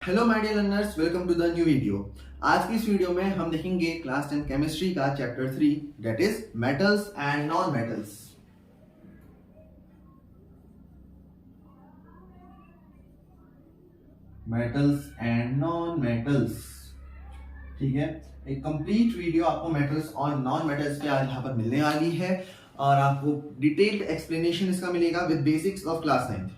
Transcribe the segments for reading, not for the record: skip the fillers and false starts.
Hello my dear learners, welcome to the new video. आज की इस वीडियो में हम देखेंगे क्लास 10 केमिस्ट्री का chapter 3 that is metals and non metals. Metals and non metals, ठीक है। एक कंप्लीट वीडियो आपको मेटल्स और नॉन मेटल्स के आज यहाँ पर मिलने वाली है और आपको डिटेल्ड एक्सप्लेनेशन इसका मिलेगा विद बेसिक्स ऑफ क्लास 9।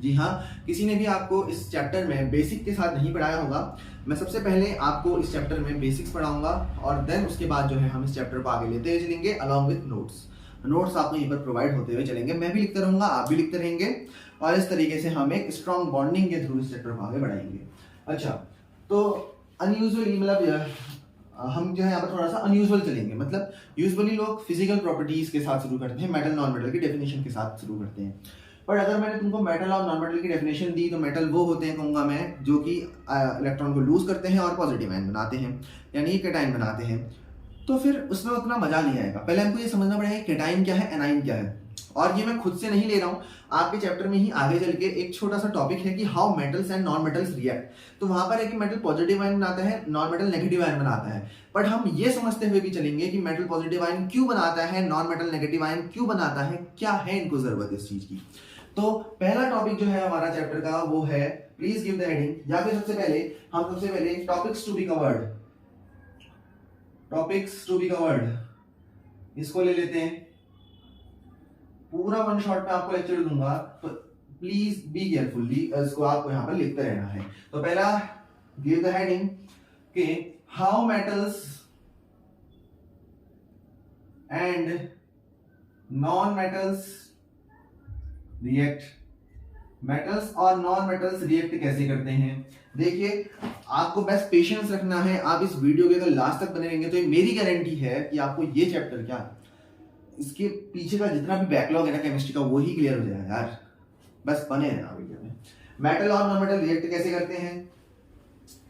जी हाँ, किसी ने भी आपको इस चैप्टर में बेसिक के साथ नहीं पढ़ाया होगा। मैं सबसे पहले आपको इस चैप्टर में बेसिक्स पढ़ाऊंगा और देन उसके बाद जो है हम इस चैप्टर को आगे लेते हुए चलेंगे अलॉन्ग विद नोट्स आपको यहीं पर प्रोवाइड होते हुए चलेंगे। मैं भी लिखते रहूंगा, आप भी लिखते रहेंगे और इस तरीके से हम एक स्ट्रॉन्ग बॉन्डिंग के थ्रू इस चैप्टर को आगे बढ़ाएंगे। अच्छा, तो अनयूजुअली मतलब हम जो है यहाँ पर थोड़ा सा अनयूजुअल चलेंगे। मतलब यूजुअली लोग फिजिकल प्रॉपर्टीज के साथ शुरू करते हैं, मेटल नॉन मेटल की डेफिनेशन के साथ शुरू करते हैं। पर अगर मैंने तुमको मेटल और नॉन मेटल की डेफिनेशन दी तो मेटल वो होते हैं, कहूंगा मैं, जो कि इलेक्ट्रॉन को लूज करते हैं और पॉजिटिव आयन बनाते हैं, यानी केटाइन बनाते हैं। तो फिर उसमें उतना मजा नहीं आएगा। पहले हमको ये समझना पड़ेगा केटाइन क्या है, एनाइन क्या है। और ये मैं खुद से नहीं ले रहा हूँ, आपके चैप्टर में ही आगे चल के एक छोटा सा टॉपिक है कि how metals and non metals react. तो वहां पर है कि मेटल पॉजिटिव आयन बनाता है, नॉन मेटल नेगेटिव आयन बनाता है। बट हम ये समझते हुए भी चलेंगे कि मेटल पॉजिटिव आयन क्यों बनाता है, नॉन मेटल नेगेटिव आयन क्यों बनाता है, क्या है इनको जरूरत इस चीज की। तो पहला टॉपिक जो है हमारा चैप्टर का वो है, प्लीज गिव द हेडिंग, या फिर सबसे पहले topics to be covered, topics to be covered इसको ले लेते हैं। पूरा वन शॉट में आपको लेक्चर दूंगा, तो प्लीज बी केयरफुली इसको आपको यहां पर लिखते रहना है। तो पहला गिव द हेडिंग के how metals and non metals react. Metals और नॉन मेटल्स रिएक्ट कैसे करते हैं। देखिए, आपको बस पेशेंस रखना है। आप इस वीडियो के अगर लास्ट तक बने रहेंगे तो ये मेरी गारंटी है कि आपको ये चैप्टर क्या, इसके पीछे का जितना भी बैकलॉग है ना केमिस्ट्री का, वही क्लियर हो जाएगा यार। बस बने रहना वीडियो में। मेटल और नॉन मेटल रिएक्ट कैसे करते हैं,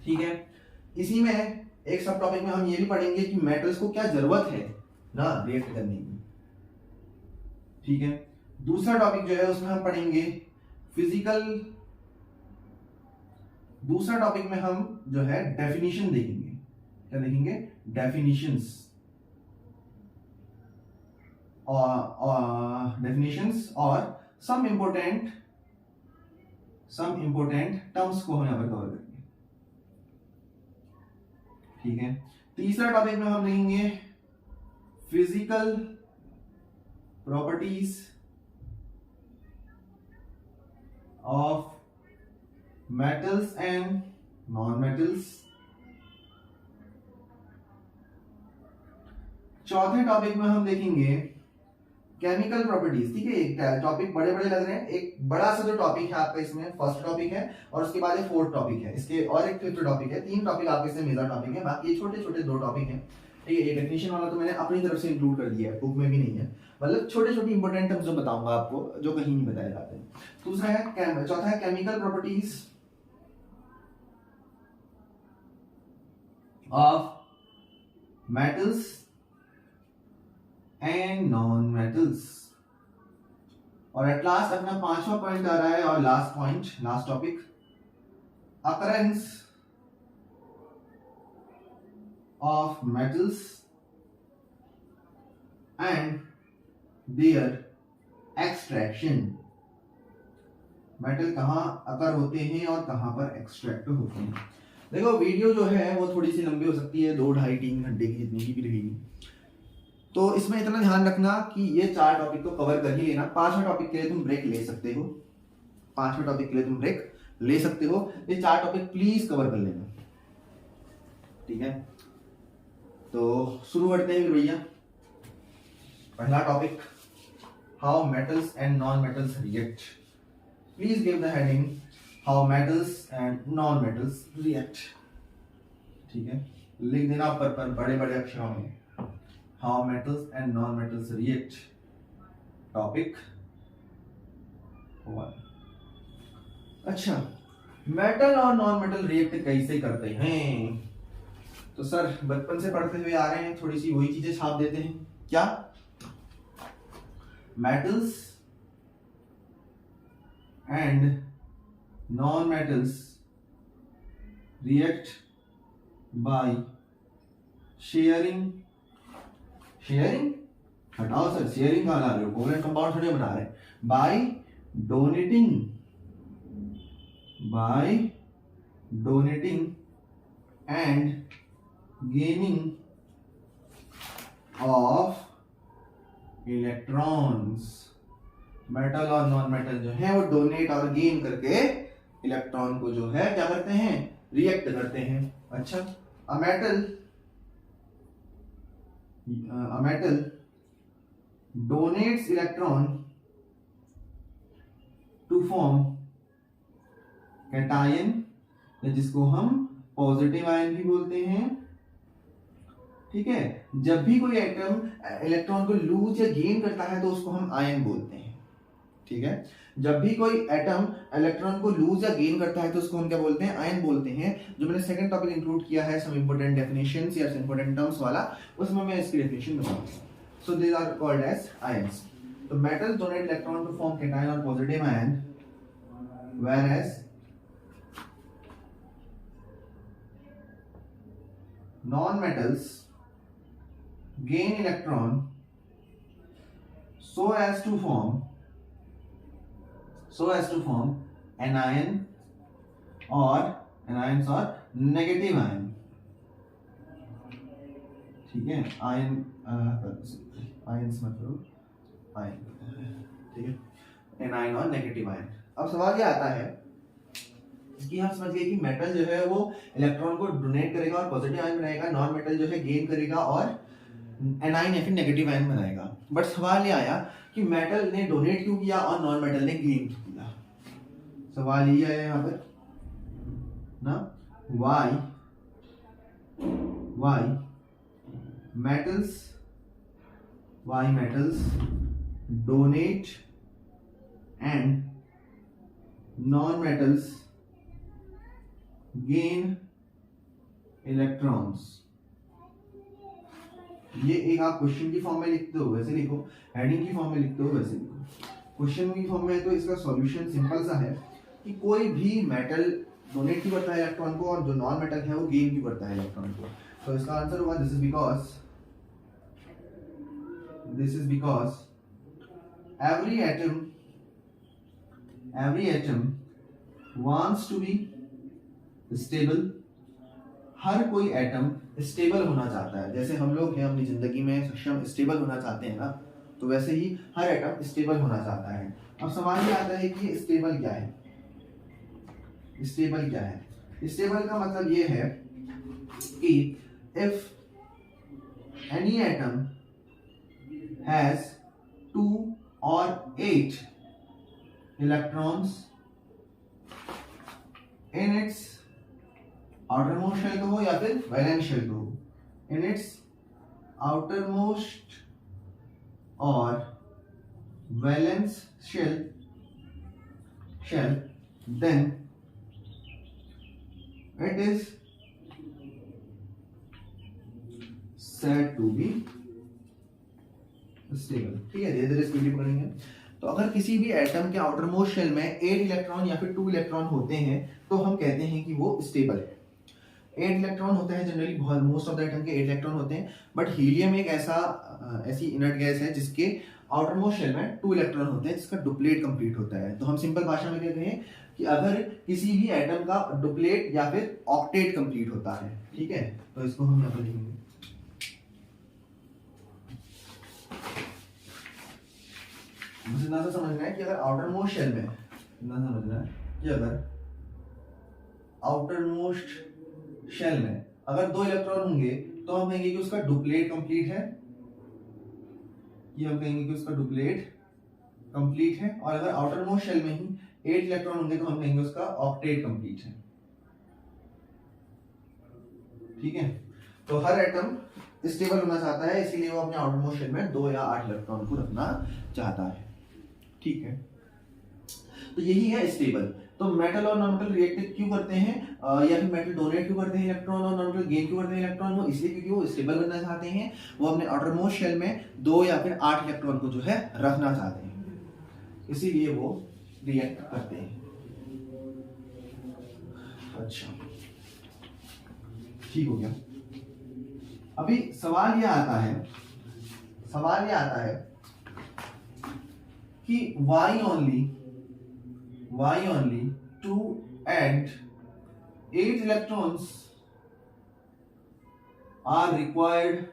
ठीक है। इसी में एक सब टॉपिक में हम ये भी पढ़ेंगे कि मेटल्स को क्या जरूरत है ना रिएक्ट करने की, ठीक है। दूसरा टॉपिक जो है उसमें हम पढ़ेंगे फिजिकल। दूसरा टॉपिक में हम जो है डेफिनेशन देखेंगे। क्या देखेंगे? डेफिनेशंस और डेफिनेशंस और सम इंपोर्टेंट टर्म्स को हम यहां पर कवर करेंगे, ठीक है। तीसरा टॉपिक में हम देखेंगे physical properties of metals and non metals. चौथे टॉपिक में हम देखेंगे केमिकल प्रॉपर्टीज, ठीक है। एक टॉपिक बड़े बड़े लग रहे हैं। एक बड़ा सा जो टॉपिक है आपका इसमें फर्स्ट टॉपिक है और उसके बाद एक फोर्थ टॉपिक है, इसके और एक फिफ्थ टॉपिक है। तीन टॉपिक आपके इसमें मेजर टॉपिक है, बाकी ये छोटे छोटे दो टॉपिक हैं, ठीक है। ये डेफिनेशन वाला तो मैंने अपनी तरफ से इंक्लूड कर दिया है, बुक में भी नहीं है। मतलब छोटे छोटे इंपॉर्टेंट टर्म्स जो बताऊंगा आपको, जो कहीं नहीं बताए जाते हैं। दूसरा है, चौथा है chemical properties of metals and non metals. और एट लास्ट अपना पांचवा पॉइंट आ रहा है और last point, last topic, occurrence of metals and their extraction. Metal कहां अकर होते हैं और कहां पर एक्सट्रैक्ट होते हैं। देखो, वीडियो जो है वो थोड़ी सी लंबी हो सकती है, 2 ढाई 3 घंटे की जितनी की भी रहेगी। तो इसमें इतना ध्यान रखना कि ये 4 टॉपिक तो कवर कर ही लेना। 5वें टॉपिक के लिए तुम ब्रेक ले सकते हो, 5वें टॉपिक के लिए तुम ब्रेक ले सकते हो। ये 4 टॉपिक प्लीज कवर कर लेना, ठीक है। तो शुरू करते हैं भैया। पहला topic, how metals and non metals react. Please give the heading how metals and non metals react, ठीक है। लिख देना पर बड़े बड़े अक्षरों में, how metals and non-metals react. Topic 1। अच्छा, मेटल और नॉन मेटल रिएक्ट कैसे करते हैं। तो सर बचपन से पढ़ते हुए आ रहे हैं, थोड़ी सी वही चीजें छाप देते हैं। क्या? Metals and non metals react by sharing, sharing हटाओ सर, शेयरिंग कहाँ ला रहे हो, कोवलेंट कंपाउंड थोड़ी बना रहे हैं, by donating and gaining of electrons. Metal और नॉन मेटल जो है वो डोनेट और गेन करके इलेक्ट्रॉन को जो है क्या करते हैं, रिएक्ट करते हैं। अच्छा, a metal donates electron to form cation, जिसको हम पॉजिटिव आयन भी बोलते हैं। ठीक है, जब भी कोई एटम इलेक्ट्रॉन को लूज या गेन करता है तो उसको हम आयन बोलते हैं। ठीक है, जब भी कोई एटम इलेक्ट्रॉन को लूज या गेन करता है तो उसको हम क्या बोलते हैं, आयन बोलते हैं। जो मैंने सेकंड टॉपिक इंक्लूड किया है सम इंपॉर्टेंट डेफिनेशंस या इंपॉर्टेंट टर्म्स वाला, उसमें मैं इसकी डेफिनेशन बताऊंगा। So these are called as ions. तो metals donate electron to form cation और positive ion, whereas non-metals gain electron so as to form anion or anions or negative ion। ठीक है, ions मतलब आयन, ठीक है, anion और negative ion. अब सवाल ये आता है कि हम समझ गए कि मेटल जो है वो इलेक्ट्रॉन को डोनेट करेगा और पॉजिटिव आयन बनाएगा, नॉन मेटल जो है गेन करेगा और एनायन या फिर नेगेटिव आयन बनाएगा। बट सवाल ये आया कि मेटल ने डोनेट क्यों किया और नॉन मेटल ने गेन क्यों किया। सवाल ये है यहाँ पर ना, why metals donate and non-metals gain electrons। ये एक आप क्वेश्चन की फॉर्म में लिखते हो वैसे लिखो, हेडिंग की फॉर्म में लिखते हो वैसे लिखो। क्वेश्चन की फॉर्म में है तो इसका सॉल्यूशन सिंपल सा है कि कोई भी मेटल डोनेट क्यों करता है इलेक्ट्रॉन को और जो नॉन मेटल है वो गेन क्यों करता है इलेक्ट्रॉन को। तो इसका आंसर होगा this is because every atom wants to be stable। हर कोई एटम स्टेबल होना चाहता है, जैसे हम लोग हैं अपनी जिंदगी में सक्षम स्टेबल होना चाहते हैं ना, तो वैसे ही हर एटम स्टेबल होना चाहता है। अब सवाल ये आता है कि स्टेबल क्या है। स्टेबल क्या है, स्टेबल का मतलब ये है कि if any atom has 2 or 8 electrons in its outermost shell हो या फिर valence shell हो, in its outermost or valence shell then it is said to be stable. ठीक है, धीरे धीरे स्पीड पकड़ेंगे। तो अगर किसी भी एटम के आउटर मोस्ट शेल में 8 इलेक्ट्रॉन या फिर 2 इलेक्ट्रॉन होते हैं तो हम कहते हैं कि वो स्टेबल है। 8 इलेक्ट्रॉन होते हैं जनरली, बहुत मोस्ट ऑफ द एटम के 8 इलेक्ट्रॉन होते हैं, बट हीलियम एक ऐसी इनर्ट गैस है जिसके आउटर मोस्ट शेल में 2 इलेक्ट्रॉन होते हैं, जिसका डुप्लेट कंप्लीट होता है। तो हम सिंपल भाषा में कहते हैं कि अगर किसी भी एटम का डुप्लेट या फिर ऑक्टेट कंप्लीट होता है, ठीक है, तो इसको हम यहाँ पर लिखेंगे। मुझे ना तो समझना है कि अगर आउटर मोस्ट शेल में ना समझना है कि अगर आउटर मोस्ट शेल में अगर 2 इलेक्ट्रॉन होंगे तो हम कहेंगे कि उसका डुप्लेट कंप्लीट है, हम कहेंगे कि उसका डुप्लेट कंप्लीट है। और अगर आउटर मोस्ट शेल में ही 8 इलेक्ट्रॉन होंगे तो हम कहेंगे उसका ऑक्टेट कंप्लीट है। ठीक है, तो हर एटम स्टेबल होना चाहता है, इसीलिए वो अपने आउटर मोस्ट शेल में 2 या 8 इलेक्ट्रॉन को रखना चाहता है। ठीक है, तो यही है स्टेबल। तो मेटल और नॉन मेटल रिएक्ट क्यों करते हैं या फिर मेटल डोनेट क्यों करते हैं इलेक्ट्रॉन और नॉन मेटल गेन क्यों करते हैं इलेक्ट्रॉन, वो इसलिए क्योंकि वो स्टेबल बनना चाहते हैं। वो अपने आउटर मोस्ट शेल में 2 या फिर 8 इलेक्ट्रॉन को जो है रखना चाहते हैं, इसीलिए वो रिएक्ट करते हैं। अच्छा, ठीक हो गया। अभी सवाल ये आता है कि why only to add 8 electrons are required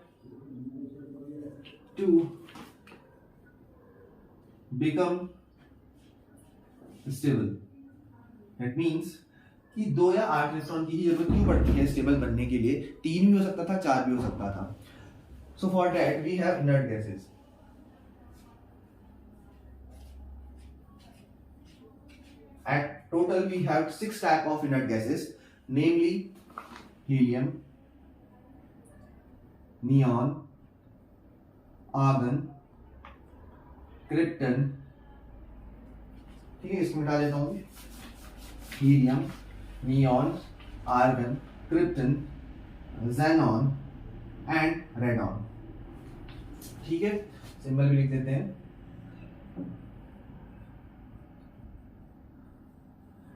to become stable. That means कि 2 या 8 इलेक्ट्रॉन की ही जरूरत क्यों पड़ती है स्टेबल बनने के लिए? 3 भी हो सकता था, 4 भी हो सकता था। So for that we have inert gases. At total we have 6 type of inert gases, namely helium, neon, argon, krypton। ठीक है, इसको मिटा देता हूं। Helium, neon, argon, krypton, xenon and radon. ठीक है, सिंबल भी लिख देते हैं।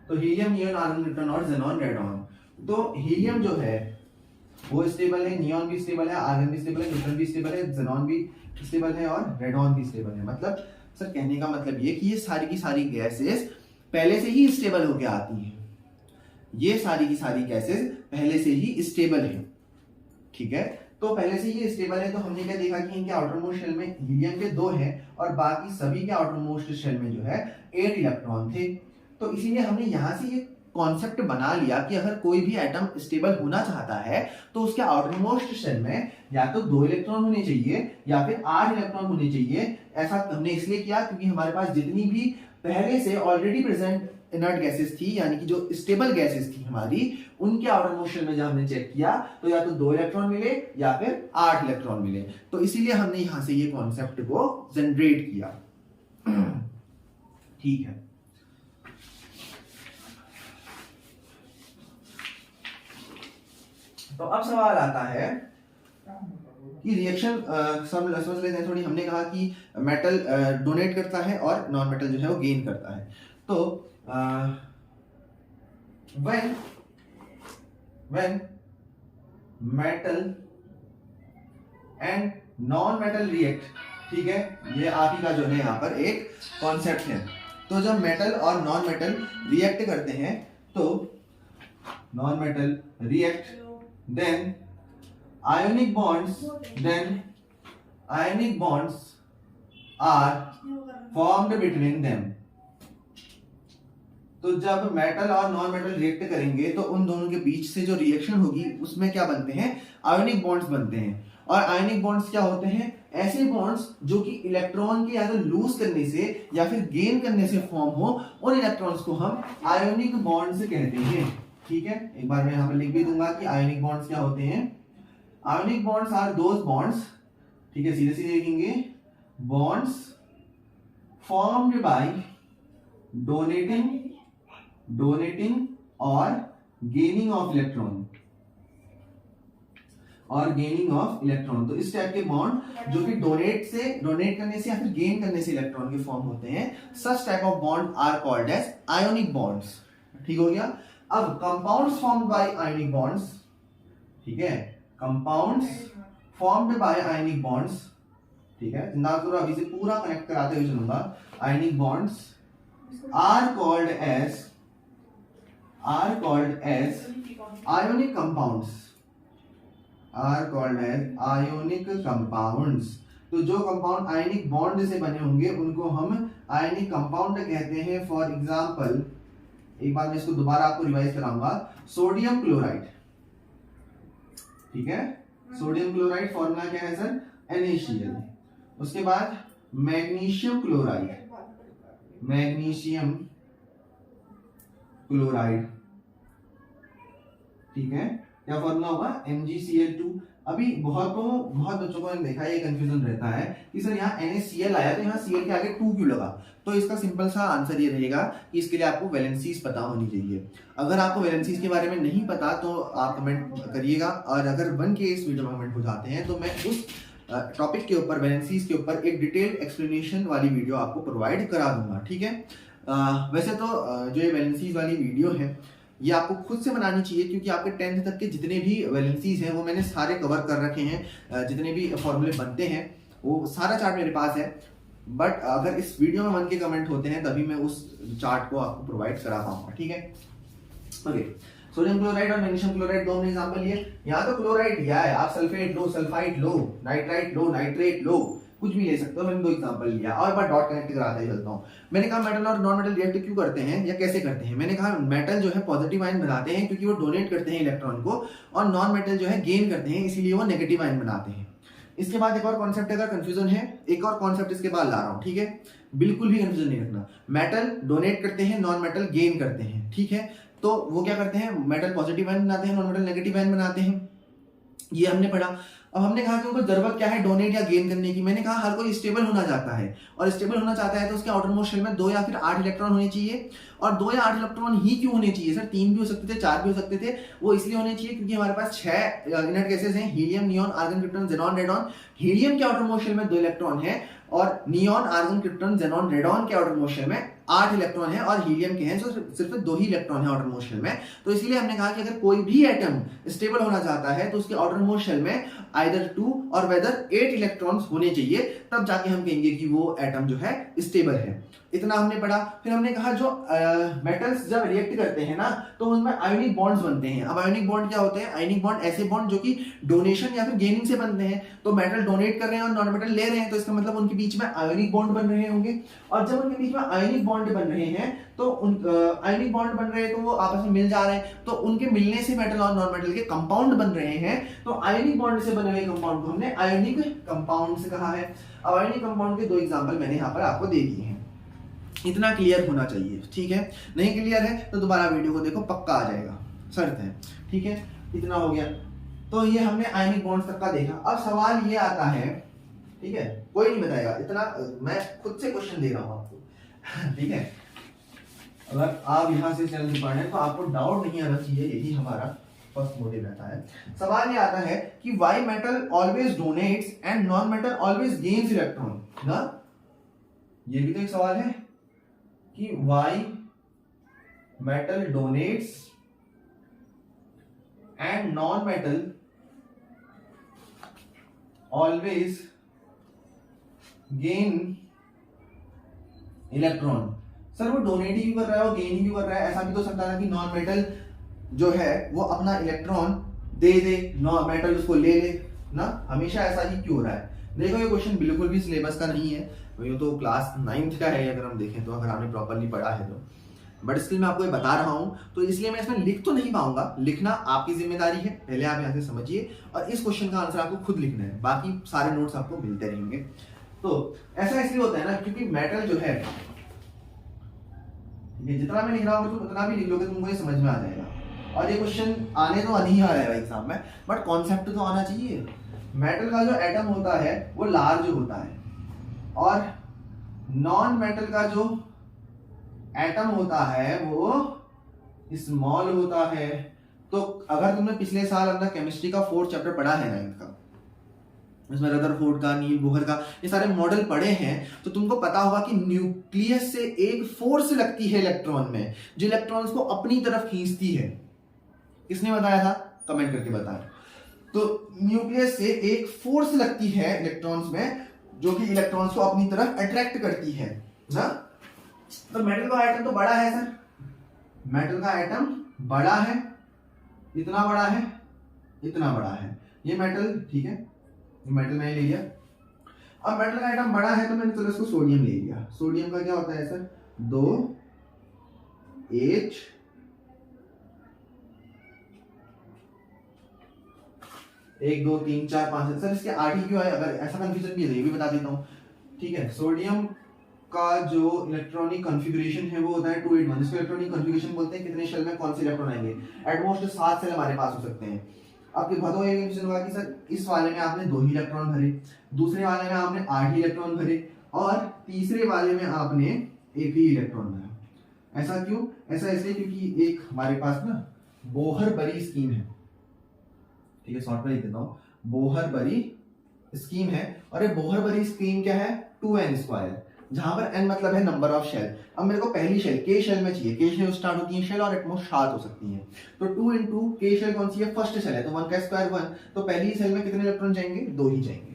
तो हीलियम, नियॉन, आर्गन, क्रिप्टन और xenon, रेडॉन। तो हीलियम जो है वो स्टेबल है, नियॉन भी स्टेबल है, आर्गन भी स्टेबल है, क्रिप्टन भी स्टेबल है, xenon भी स्टेबल है और रेडॉन भी स्टेबल है। मतलब सर कहने का मतलब ये कि ये सारी की सारी गैसेस पहले से ही स्टेबल होके आती हैं। ये सारी की सारी गैसेस पहले से ही स्टेबल है। ठीक है, तो पहले से ही स्टेबल है। तो हमने क्या देखा कि इनके आउटर मोस्ट शेल में हीलियम के 2 हैं और बाकी सभी के आउटर मोस्ट शेल में जो है 8 इलेक्ट्रॉन थे। तो इसीलिए हमने यहां से ये कॉन्सेप्ट बना लिया कि अगर कोई भी एटम स्टेबल होना चाहता है तो उसके आउटर मोस्ट शेल में या तो 2 इलेक्ट्रॉन होने चाहिए या फिर 8 इलेक्ट्रॉन होने चाहिए। ऐसा हमने इसलिए किया क्योंकि हमारे पास जितनी भी पहले से ऑलरेडी प्रेजेंट इनर्ट गैसेस थी, यानी कि जो स्टेबल गैसेस थी हमारी, उनके आउटर मोस्ट शेल में जब हमने चेक किया तो या तो 2 इलेक्ट्रॉन मिले या फिर 8 इलेक्ट्रॉन मिले। तो इसीलिए हमने यहां से ये कॉन्सेप्ट को जनरेट किया। ठीक है, तो अब सवाल आता है कि रिएक्शन समझ लेते हैं थोड़ी। हमने कहा कि मेटल डोनेट करता है और नॉन मेटल जो है वो गेन करता है। तो when metal and non metal react, ठीक है, ये आप ही का जो है यहाँ पर एक कॉन्सेप्ट है। तो जब मेटल और नॉन मेटल रिएक्ट करते हैं तो non metal react, then ionic bonds are formed between them। तो जब मेटल और नॉन मेटल रिएक्ट करेंगे तो उन दोनों के बीच से जो रिएक्शन होगी उसमें क्या बनते हैं? आयोनिक बॉन्ड्स बनते हैं। और आयोनिक बॉन्ड्स क्या होते हैं? ऐसे बॉन्ड्स जो कि इलेक्ट्रॉन के या तो लूज करने से या फिर गेन करने से फॉर्म हो, उन इलेक्ट्रॉन्स को हम आयोनिक बॉन्ड्स कहते हैं। ठीक है, एक बार मैं यहां पर लिख भी दूंगा कि आयोनिक बॉन्ड्स क्या होते हैं। Ionic bonds are those bonds, ठीक है, सीधे सीधे लिखेंगे, बॉन्ड्स फॉर्म्ड बाय डोनेटिंग और गेनिंग ऑफ इलेक्ट्रॉन तो इस टाइप के बॉन्ड जो कि डोनेट करने से या फिर गेन करने से इलेक्ट्रॉन के फॉर्म होते हैं, such type of bond are called as ionic bonds. ठीक हो गया। अब compounds formed by ionic bonds, ठीक है, compounds formed by ionic bonds, ठीक है, जिंदा अभी से पूरा कनेक्ट कराते हुए चलूंगा। Ionic bonds are called as ionic compounds। तो जो कंपाउंड आयनिक बॉन्ड से बने होंगे उनको हम आयनिक कंपाउंड कहते हैं। फॉर एग्जांपल, एक बार मैं इसको दोबारा आपको रिवाइज कराऊंगा। सोडियम क्लोराइड, ठीक है, सोडियम क्लोराइड फॉर्मूला क्या है सर? NaCl। उसके बाद मैग्नीशियम क्लोराइड, ठीक है, क्या फॉर्मूला होगा? MgCl2। अभी बहुत बच्चों को देखा है, ये कंफ्यूजन रहता है कि सर यहाँ NaCl आया तो यहाँ Cl के आगे 2 क्यों लगा? तो इसका सिंपल सा आंसर ये रहेगा कि इसके लिए आपको वैलेंसीज पता होनी चाहिए। अगर आपको वैलेंसीज के बारे में नहीं पता तो आप कमेंट करिएगा, और अगर 1 के इस वीडियो में कमेंट हो जाते हैं तो मैं उस टॉपिक के ऊपर, वैलेंसीज के ऊपर एक डिटेल्ड एक्सप्लेनेशन वाली वीडियो आपको प्रोवाइड करा दूंगा। ठीक है, वैसे तो जो ये वैलेंसीज वाली वीडियो है ये आपको खुद से बनानी चाहिए, क्योंकि आपके 10th तक के जितने भी वैलेंसीज हैं वो मैंने सारे कवर कर रखे हैं, जितने भी फॉर्मूले बनते हैं वो सारा चार्ट मेरे पास है। बट अगर इस वीडियो में 1 के कमेंट होते हैं तभी मैं उस चार्ट को आपको प्रोवाइड करा पाऊंगा, ठीक है। ओके, सोडियम क्लोराइड और मैग्नीशियम क्लोराइड दोनों एग्जांपल लिए। यहाँ तो क्लोराइड दिया है, आप सल्फेट लो, सल्फाइड लो, नाइट्राइट लो, नाइट्रेट लो, कुछ भी ले सकते हो। मैंने 2 एग्जांपल लिया और एक बार डॉट कनेक्ट कराता ही चलता हूँ। मैंने कहा मेटल और नॉन मेटल रिएक्ट क्यों करते हैं या कैसे करते हैं। मैंने कहा मेटल जो है पॉजिटिव आयन बनाते हैं क्योंकि वो डोनेट करते हैं इलेक्ट्रॉन को, और नॉन मेटल जो है गेन करते हैं, इसीलिए वो नेगेटिव आयन बनाते हैं। इसके बाद एक और कॉन्सेप्ट अगर कंफ्यूजन है, एक और कॉन्सेप्ट इसके बाद ला रहा हूँ, ठीक है। बिल्कुल भी कंफ्यूजन नहीं रखना। मेटल डोनेट करते हैं, नॉन मेटल गेन करते हैं, ठीक है। तो वो क्या करते हैं, मेटल पॉजिटिव आयन बनाते हैं, नॉन मेटल नेगेटिव आयन बनाते हैं, ये हमने पढ़ा। अब हमने कहा कि उनको जरूरत क्या है डोनेट या गेन करने की। मैंने कहा हर कोई स्टेबल होना चाहता है, और स्टेबल होना चाहता है तो उसके आउटर मोस्ट शेल में 2 या फिर 8 इलेक्ट्रॉन होने चाहिए। और 2 या 8 इलेक्ट्रॉन ही क्यों होने चाहिए सर, 3 भी हो सकते थे, 4 भी हो सकते थे। वो इसलिए होने चाहिए क्योंकि हमारे पास 6 इनर्ट गैसेस हैं, helium, neon, argon, krypton, xenon, radon. Helium के आउटर मोस्ट शेल में 2 इलेक्ट्रॉन है, और neon, argon, krypton, xenon, radon के आउटर मोस्ट शेल में 8 इलेक्ट्रॉन है, और हीलियम के हैं जो सिर्फ 2 ही इलेक्ट्रॉन है आउटर मोस्ट शेल में। तो इसलिए हमने कहा कि अगर कोई भी एटम स्टेबल होना चाहता है तो उसके आउटर मोस्ट शेल में आइदर 2 और वेदर 8 इलेक्ट्रॉन्स होने चाहिए, तब जाके हम कहेंगे कि वो एटम जो है स्टेबल है। इतना हमने पढ़ा। फिर हमने कहा जो मेटल्स जब रिएक्ट करते हैं ना तो उनमें आयोनिक बॉन्ड्स बनते हैं। अब आयोनिक बॉन्ड क्या होते हैं, आयोनिक बॉन्ड ऐसे बॉन्ड जो कि डोनेशन या फिर गेनिंग से बनते हैं। तो मेटल डोनेट कर रहे हैं और नॉन मेटल ले रहे हैं, तो इसका मतलब उनके बीच में आयोनिक बॉन्ड बन रहे होंगे। और जब उनके बीच में आयोनिक बॉन्ड बन रहे हैं तो आयोनिक बॉन्ड बन रहे हैं तो वो आपस में मिल जा रहे हैं, तो उनके मिलने से मेटल और नॉन मेटल के कंपाउंड बन रहे हैं। तो आयोनिक बॉन्ड से बने हुए कंपाउंड को हमने आयोनिक कंपाउंड्स कहा है। अब आयोनिक कंपाउंड के 2 एग्जांपल मैंने यहाँ पर आपको दे दिए हैं। इतना क्लियर होना चाहिए, ठीक है। नहीं क्लियर है तो दोबारा वीडियो को देखो, पक्का आ जाएगा, शर्त है, ठीक है। इतना हो गया। तो ये हमने आयनिक बॉन्ड्स तक का देखा। अब सवाल ये आता है, ठीक है, कोई नहीं बताएगा, इतना मैं खुद से क्वेश्चन दे रहा हूं आपको, ठीक है। अगर आप यहां से चल पढ़ रहे हैं तो आपको डाउट नहीं आना चाहिए, यही हमारा फर्स्ट मोटिव रहता है। सवाल ये आता है कि why metal always donates and non metal always gains electron ना। ये भी तो एक सवाल है कि why metal donates and non-metal always gain electron. Sir वो डोनेट ही क्यों कर रहा है, वो गेन ही क्यों कर रहा है। ऐसा भी तो सकता था कि नॉन मेटल जो है वो अपना इलेक्ट्रॉन दे दे, नॉन मेटल उसको ले ले ना। हमेशा ऐसा ही क्यों हो रहा है। देखो ये क्वेश्चन बिल्कुल भी सिलेबस का नहीं है, ये तो क्लास 9th का है अगर हम देखें तो, अगर आपने प्रॉपरली पढ़ा है तो। बट स्टिल मैं आपको ये बता रहा हूं, तो इसलिए मैं इसमें लिख तो नहीं पाऊंगा। लिखना आपकी जिम्मेदारी है, पहले आप यहाँ से समझिए, और इस क्वेश्चन का आंसर आपको खुद लिखना है, बाकी सारे नोट्स आपको मिलते रहेंगे। तो ऐसा इसलिए होता है ना क्योंकि मेटल जो है, जितना मैं लिख रहा हूँ तुम उतना भी लिख लोगे तुमको ये समझ में आ जाएगा। और ये क्वेश्चन आने तो नहीं आ रहा है एग्जाम में, बट कॉन्सेप्ट तो आना चाहिए। मेटल का जो एटम होता है वो लार्ज होता है, और नॉन मेटल का जो एटम होता है वो स्मॉल होता है। तो अगर तुमने पिछले साल अपना केमिस्ट्री का 4th चैप्टर पढ़ा है 9th का, इसमें रदरफोर्ड का, नील बोहर का, ये सारे मॉडल पढ़े हैं, तो तुमको पता होगा कि न्यूक्लियस से एक फोर्स लगती है इलेक्ट्रॉन में, जो इलेक्ट्रॉन्स को अपनी तरफ खींचती है। किसने बताया था, कमेंट करके बताएं। तो न्यूक्लियस से एक फोर्स लगती है इलेक्ट्रॉन्स में जो कि इलेक्ट्रॉन्स को अपनी तरफ अट्रैक्ट करती है ना। तो मेटल का एटम तो बड़ा है सर, मेटल का एटम बड़ा है, इतना बड़ा है, इतना बड़ा है, ये मेटल, ठीक है, मेटल मैंने ले लिया। अब मेटल का एटम बड़ा है तो मैंने चलो इसको सोडियम ले लिया। सोडियम का क्या होता है सर, 2H 1 2 3 4 5। सर इसके 8 ही क्यों है, अगर ऐसा कंफ्यूजन भी है ये भी बता देता हूँ, ठीक है। सोडियम का जो इलेक्ट्रॉनिक कॉन्फ़िगरेशन है वो होता है 281। इसको इलेक्ट्रॉनिक कॉन्फ़िगरेशन बोलते हैं, कितने शेल में कौन से इलेक्ट्रॉन आएंगे। एटमोस्ट 7 सेल हमारे पास हो सकते हैं। आपके बहुत ये कंफ्यूजन होगा कि सर इस वाले में आपने 2 ही इलेक्ट्रॉन भरे, दूसरे वाले में आपने 8 ही इलेक्ट्रॉन भरे, और तीसरे वाले में आपने 1 ही इलेक्ट्रॉन भरा। ऐसा क्यों, ऐसा इसलिए क्योंकि एक हमारे पास ना बोहर बरी स्कीम है, ठीक है, शॉर्ट में लिख देता हूँ, बोहर बरी स्कीम है। और ये बोहर बरी स्कीम क्या है, 2n स्क्वायर। जहां पर n मतलब है नंबर ऑफ शेल। अब मेरे को पहली शेल के शेल में चाहिए, के शेल स्टार्ट होती है शेल और एटमोस्ट 7 हो सकती है। तो 2 इंटू के शेल कौन सी है, फर्स्ट शेल है, तो 1 का स्क्वायर 1, तो पहली शेल में कितने इलेक्ट्रॉन जाएंगे, 2 ही जाएंगे।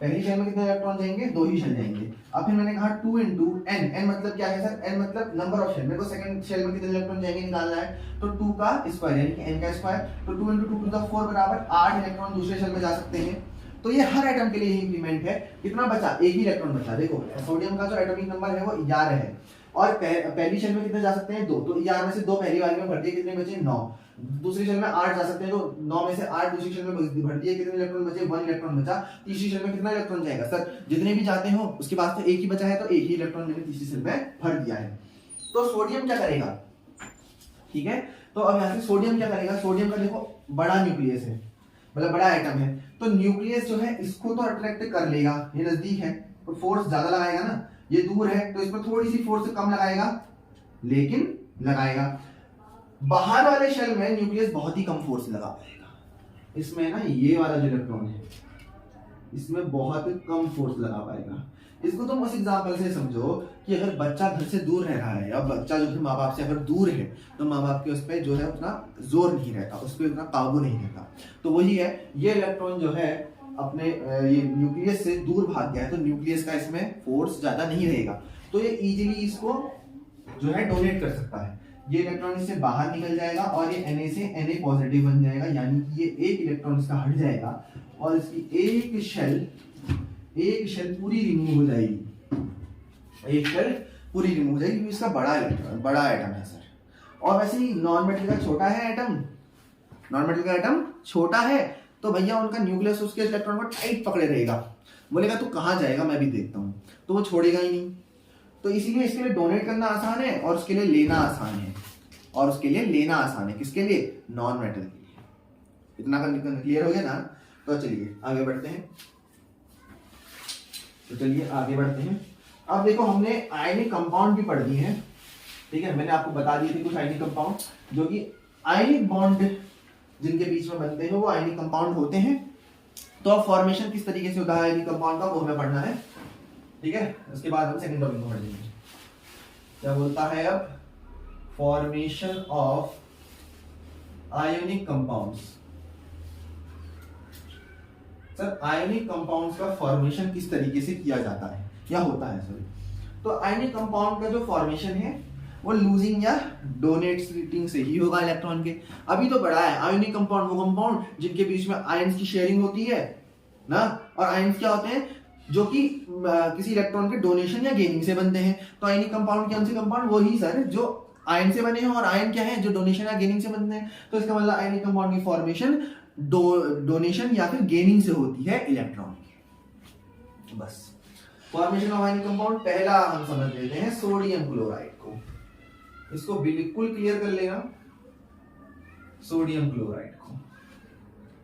पहली शेल में कितने इलेक्ट्रॉन जाएंगे, 2 ही शेल जाएंगे। अब फिर मैंने कहा 2 इंटू n, n मतलब क्या है सर, n मतलब नंबर ऑफ शेल, मेरे को सेकंड शेल में कितने इलेक्ट्रॉन जाएंगे निकालना है, तो 2 का स्क्वायर यानी कि n का स्क्वायर, तो 2 इंटू 2 टू द 4 बराबर 8 इलेक्ट्रॉन दूसरे शेल में जा सकते हैं। तो ये हर एटम के लिए ही इंप्लीमेंट है। कितना बचा, एक ही इलेक्ट्रॉन बचा। देखो सोडियम का जो एटॉमिक नंबर है वो 11 है और पहली शेल में कितने जा सकते हैं, 2, तो 11 में से 2 पहली वाली में भर दिए, कितने बचे, 9। दूसरी शेल में 8 जा सकते हैं, तो 9 में से 8 दूसरी शेल में भर दिए, कितने इलेक्ट्रॉन बचे, 1 इलेक्ट्रॉन बचा। तीसरी शेल में कितना इलेक्ट्रॉन जाएगा सर, जितने भी जाते हो उसके पास तो एक ही बचा है, तो एक ही इलेक्ट्रॉन मैंने तीसरी शेल में भर दिया है। तो सोडियम क्या करेगा, ठीक है, तो अब यहाँ से सोडियम क्या करेगा, सोडियम का देखो बड़ा न्यूक्लियस है, मतलब बड़ा एटम है, तो न्यूक्लियस जो है इसको तो अट्रैक्ट कर लेगा, ये नजदीक है तो फोर्स ज्यादा लगाएगा ना, ये दूर है तो इसमें थोड़ी सी फोर्स कम लगाएगा, लेकिन लगाएगा। बाहर वाले शेल में न्यूक्लियस बहुत ही कम फोर्स लगा पाएगा, इसमें ना ये वाला जो इलेक्ट्रॉन है इसमें बहुत कम फोर्स लगा पाएगा। इसको तुम उस एग्जांपल से समझो कि अगर बच्चा घर से दूर रह रहा है, या बच्चा जो है माँ बाप से अगर दूर है, तो माँ बाप के उस पर जो है उतना जोर नहीं रहता, उस पर उतना काबू नहीं रहता। तो वही है, ये इलेक्ट्रॉन जो है अपने ये न्यूक्लियस से दूर भाग गया है, तो न्यूक्लियस का इसमें फोर्स ज्यादा नहीं रहेगा, तो ये इजीली इसको जो है डोनेट कर सकता है। ये इलेक्ट्रॉन इससे बाहर निकल जाएगा और ये Na से Na पॉजिटिव बन जाएगा, यानी कि ये एक इलेक्ट्रॉन इसका हट जाएगा और इसकी एक शेल पूरी रिमूव हो जाएगी, एक शेल पूरी रिमूव हो जाएगी, क्योंकि इसका बड़ा इलेक्ट्रॉन, बड़ा एटम है सर। और वैसे ही नॉन मेटल का छोटा है एटम, नॉन मेटल का एटम छोटा है, तो भैया उनका न्यूक्लियस उसके इलेक्ट्रॉन को टाइट पकड़े रहेगा, बोलेगा तू कहाँ जाएगा मैं भी देखता हूँ, तो वो छोड़ेगा ही नहीं। तो इसीलिए इसके लिए डोनेट करना आसान है और उसके लिए लेना आसान है, और उसके लिए लेना आसान है, किसके लिए, नॉन मेटल के लिए। इतना क्लियर हो गया ना। तो चलिए आगे बढ़ते हैं, अब देखो हमने आयनिक कंपाउंड भी पढ़ दिए हैं, ठीक है, मैंने आपको बता दिए थे कुछ आयनिक कंपाउंड जो कि आयनिक बॉन्ड जिनके बीच में बनते हैं वो आयनिक कंपाउंड होते हैं। तो अब फॉर्मेशन किस तरीके से होता है आयनिक कंपाउंड का, वो हमें पढ़ना है, ठीक है। उसके बाद हम सेकंड टॉपिक में पढ़ लेंगे। क्या बोलता है अब, formation of ionic compounds. Sir ionic compounds का फॉर्मेशन किस तरीके से किया जाता है, क्या होता है सर। तो आयोनिक कंपाउंड का जो फॉर्मेशन है वो लूजिंग या डोनेटिंग से ही होगा इलेक्ट्रॉन के। अभी तो बड़ा है आयोनिक कंपाउंड, वो कंपाउंड जिनके बीच में आयंस की शेयरिंग होती है ना, और आयंस क्या होते हैं, जो कि किसी इलेक्ट्रॉन के डोनेशन या गेनिंग से बनते हैं। तो आयनिक कंपाउंड कौन से कंपाउंड, वही सर जो आयन से बने हैं, और आयन क्या है, जो डोनेशन या गेनिंग से बनते हैं। तो इसका मतलब आयनिक कंपाउंड की फॉर्मेशन डोनेशन या फिर गेनिंग से होती है इलेक्ट्रॉन की। बस फॉर्मेशन ऑफ आयनिक कंपाउंड पहला हम समझ लेते हैं सोडियम क्लोराइड को, इसको बिल्कुल क्लियर कर लेना। सोडियम क्लोराइड को,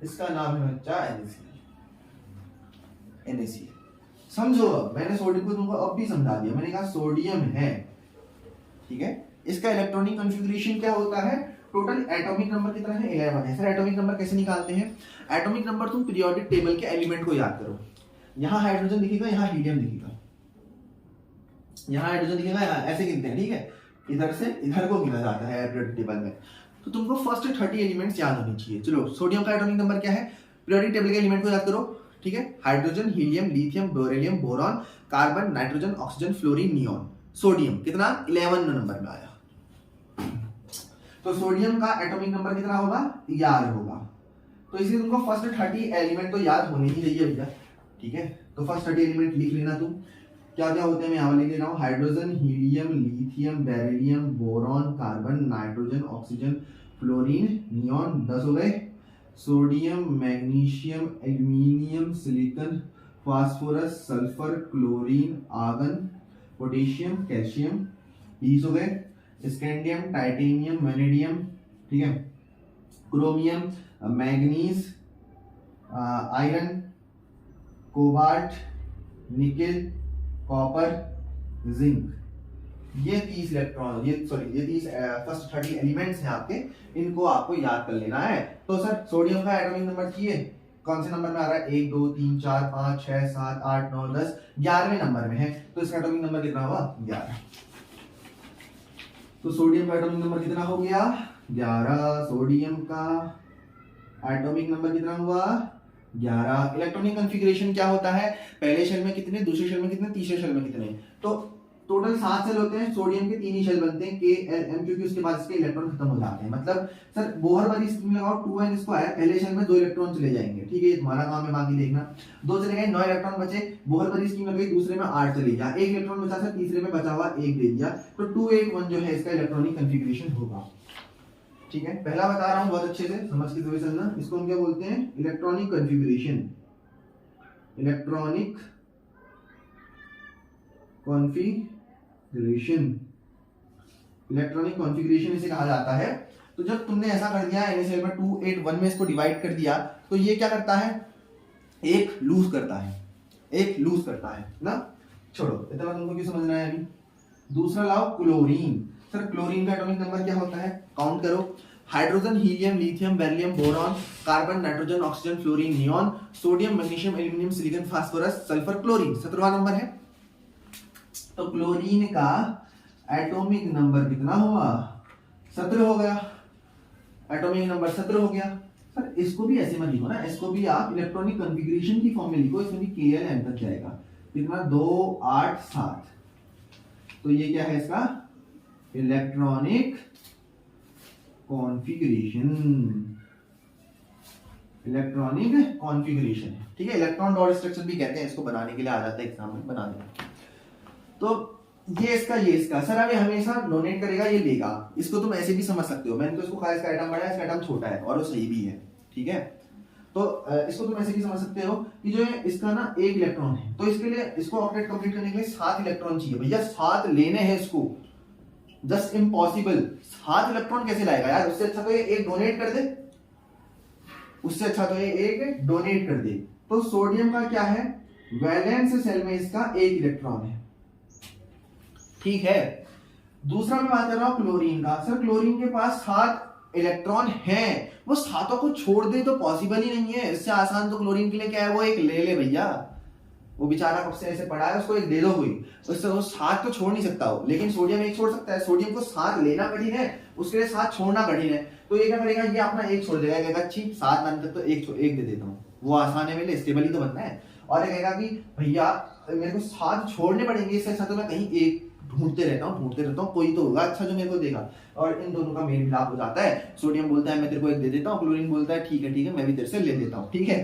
इसका नाम है बच्चा NaCl। समझो, मैंने सोडियम को तुमको अब भी समझा दिया, मैंने कहा सोडियम है, ठीक है। इसका इलेक्ट्रॉनिक कॉन्फ़िगरेशन क्या होता है, टोटल एटॉमिक नंबर कितना है, 11 है। सर एटॉमिक नंबर कैसे निकालते हैं, एटॉमिक नंबर तुम पीरियोडिक टेबल के एलिमेंट को याद करो। यहाँ हाइड्रोजन दिखेगा, यहाँ हीलियम दिखेगा, यहाँ हाइड्रोजन दिखेगा, यहाँ ऐसे गिनते हैं, ठीक है। इधर से इधर को गिना जाता है पीरियोडिक टेबल में। तो तुमको फर्स्ट 30 एलिमेंट्स याद होने चाहिए। चलो सोडियम का एटॉमिक नंबर क्या है, पीरियोडिक टेबल के एलिमेंट को याद करो, ठीक है। Hydrogen, helium, lithium, beryllium, boron, carbon, nitrogen, oxygen, fluorine, neon. Sodium कितना, 11 नंबर में आया। तो सोडियम का एटॉमिक नंबर कितना होगा, 11 होगा। तो इसलिए तुमको फर्स्ट 30 एलिमेंट तो याद होने ही चाहिए भैया, ठीक है। तो फर्स्ट 30 एलिमेंट लिख लेना तुम, क्या क्या होते हैं मैं यहाँ लिख ले रहा हूँ। Hydrogen, helium, lithium, beryllium, boron, carbon, nitrogen, oxygen, fluorine, neon, 10 हो गए। Sodium, magnesium, aluminium, silicon, phosphorus, sulphur, chlorine, argon, potassium, calcium, 20 हो गए। स्कैंडियम, टाइटेनियम, वेनेडियम, ठीक है, chromium, manganese, iron, cobalt, nickel, copper, zinc. ये 30 इलेक्ट्रॉन, ये 30 first 30 elements हैं आपके, इनको आपको याद कर लेना है। तो सर सोडियम का एटॉमिक नंबर चाहिए, कौन से नंबर में आ रहा है? 1 2 3 4 5 6 7 8 9 10 11वें नंबर में है, तो इसका एटॉमिक नंबर कितना हुआ? 11। तो सोडियम का एटॉमिक नंबर कितना हो गया? 11। सोडियम का एटॉमिक नंबर कितना हुआ? 11। इलेक्ट्रॉनिक कॉन्फ़िगरेशन क्या होता है? पहले शेल में कितने, दूसरे शेल में कितने, तीसरे शेल में कितने? तो टोटल 7 शेल होते हैं, सोडियम के 3 ही शेल बनते हैं, K L M, क्योंकि उसके बाद इसके इलेक्ट्रॉन खत्म हो जाते हैं। मतलब सर बोहर वाली स्कीम लगाओ 2n स्क्वायर, पहले शेल में 2 इलेक्ट्रॉन चले जाएंगे, ठीक है, ये तुम्हारा काम है, बाकी देखना। 2 चले गए, 9 इलेक्ट्रॉन बचे, बोहर वाली स्कीम लग गई, दूसरे में 8 चले गया, 1 इलेक्ट्रॉन बचा सर, तीसरे में बचा हुआ 1 दे दिया, तो 281 जो है इसका इलेक्ट्रॉनिक कॉन्फ़िगरेशन होगा। ठीक है, पहला बता रहा हूँ बहुत अच्छे से समझ के हुए चलना, इसको हम क्या बोलते हैं? Electronic configuration. Electronic configuration, electronic configuration इसे कहा जाता है। तो जब तुमने ऐसा कर दिया, NaCl में 281 में इसको डिवाइड कर दिया, तो ये क्या करता है? एक लूज करता है, एक लूज करता है ना। छोड़ो, इतना तुमको क्यों समझना है अभी। दूसरा लाओ क्लोरीन। सर क्लोरीन का एटॉमिक नंबर क्या होता है? काउंट करो। Hydrogen, helium, lithium, beryllium, boron, carbon, nitrogen, oxygen, fluorine, neon, sodium, magnesium, aluminium, silicon, phosphorus, sulphur, chlorine, 17वां नंबर है। तो क्लोरीन का एटॉमिक नंबर कितना हुआ? 17 हो गया, एटॉमिक नंबर 17 हो गया। सर इसको भी ऐसे मत लिखो ना, इसको भी आप इलेक्ट्रॉनिक कॉन्फ़िगरेशन की फॉर्म में लिखो, इसमें भी KLM तक जाएगा, कितना? 2 8 7। तो ये क्या है इसका? इलेक्ट्रॉनिक कॉन्फ़िगरेशन, इलेक्ट्रॉनिक कॉन्फ़िगरेशन है, ठीक है। इलेक्ट्रॉन डॉट स्ट्रक्चर भी कहते हैं इसको, बनाने के लिए आ जाता है एग्जाम में, बना देना। तो ये इसका सर अभी हमेशा डोनेट करेगा, ये लेगा, इसको तुम ऐसे भी समझ सकते हो। मैंने तो इसको कहा इसका एटम बड़ा है, इसका एटम छोटा है, और वो सही भी है, ठीक है। तो इसको तुम ऐसे भी समझ सकते हो कि जो है इसका ना 1 इलेक्ट्रॉन है, तो इसके लिए इसको ऑक्टेट कंप्लीट करने के लिए 7 इलेक्ट्रॉन चाहिए। भैया 7 लेने हैं इसको, जस्ट इम्पॉसिबल। 7 इलेक्ट्रॉन कैसे लाएगा यार? उससे अच्छा तो ये 1 डोनेट कर दे, उससे अच्छा तो ये 1 डोनेट कर दे। तो सोडियम का क्या है? वैलेंस शेल में इसका 1 इलेक्ट्रॉन है, ठीक है। दूसरा मैं बात कर रहा हूं क्लोरीन का। सर क्लोरीन के पास 7 इलेक्ट्रॉन हैं, वो 7 को छोड़ दे तो पॉसिबल ही नहीं है। इससे आसान तो क्लोरीन के लिए क्या है? वो 1 ले ले भैया, वो बेचारा कब से ऐसे पड़ा है, उसको 1 दे दो कोई, उससे वो 7 तो छोड़ नहीं सकता हो, लेकिन सोडियम 1 छोड़ सकता है। सोडियम को 7 लेना कठिन है, उसके लिए 7 छोड़ना कठिन है। तो ये क्या करेगा? ये अपना 1 छोड़ देगा, कहेगा अच्छी 7 लाने तक तो 1 दे देता हूँ, वो आसान है, मेरे स्टेबल ही तो बनना है। और ये कहेगा कि भैया मेरे को 7 छोड़ने पड़ेंगे, इससे अच्छा तो मैं कहीं 1 ढूंढते रहता हूँ, कोई तो होगा अच्छा जो मेरे को देगा। और इन दोनों का मेल मिलाप हो जाता है। सोडियम बोलता है मैं तेरे को 1 दे देता हूँ, क्लोरीन बोलता है ठीक है मैं भी तेरे से ले लेता हूँ, ठीक है।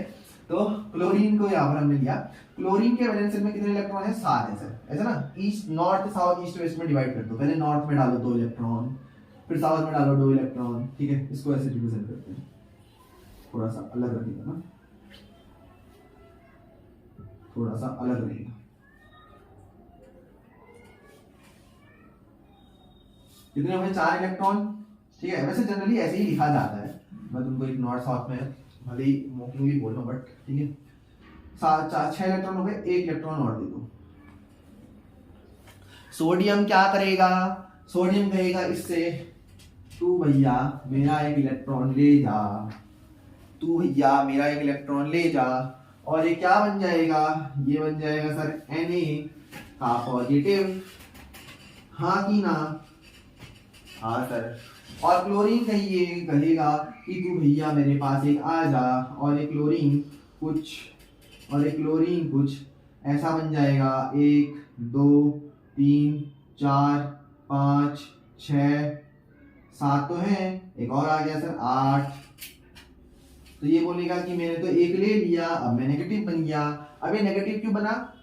तो क्लोरीन को यहाँ पर हमने लिया। क्लोरीन के वैलेंस शेल में कितने इलेक्ट्रॉन है? 7 है सर, ऐसा ना। East north south east west में डिवाइड कर दो, पहले नॉर्थ में डालो 2 इलेक्ट्रॉन, फिर साउथ में डालो 2 इलेक्ट्रॉन, ठीक है। इसको ऐसे रिप्रेजेंट करते हैं, थोड़ा सा अलग रखेगा ना, थोड़ा सा अलग रहेगा। कितने हुए? 4 इलेक्ट्रॉन, ठीक है। वैसे जनरली ऐसे ही लिखा जाता है, मैं तुमको एक नॉर्थ साउथ में भले ही मोकिंगली बोल रहा हूँ, बट ठीक है। 6 इलेक्ट्रॉन हो गए, 1 इलेक्ट्रॉन और दे दो। सोडियम क्या करेगा? सोडियम कहेगा इससे तू भैया मेरा 1 इलेक्ट्रॉन ले जा, तू भैया मेरा 1 इलेक्ट्रॉन ले जा। और ये क्या बन जाएगा? ये बन जाएगा सर Na का पॉजिटिव, हाँ कि ना? हाँ सर। और क्लोरीन कहेगा कि तू भैया मेरे पास 1 आ जा, और एक क्लोरीन कुछ ऐसा बन जाएगा, 1 2 3 4 5 6 7 तो है, एक और आ गया सर 8। तो ये बोलेगा कि मैंने तो 1 ले लिया, अब मैं नेगेटिव बन गया। अब ये नेगेटिव क्यों बना?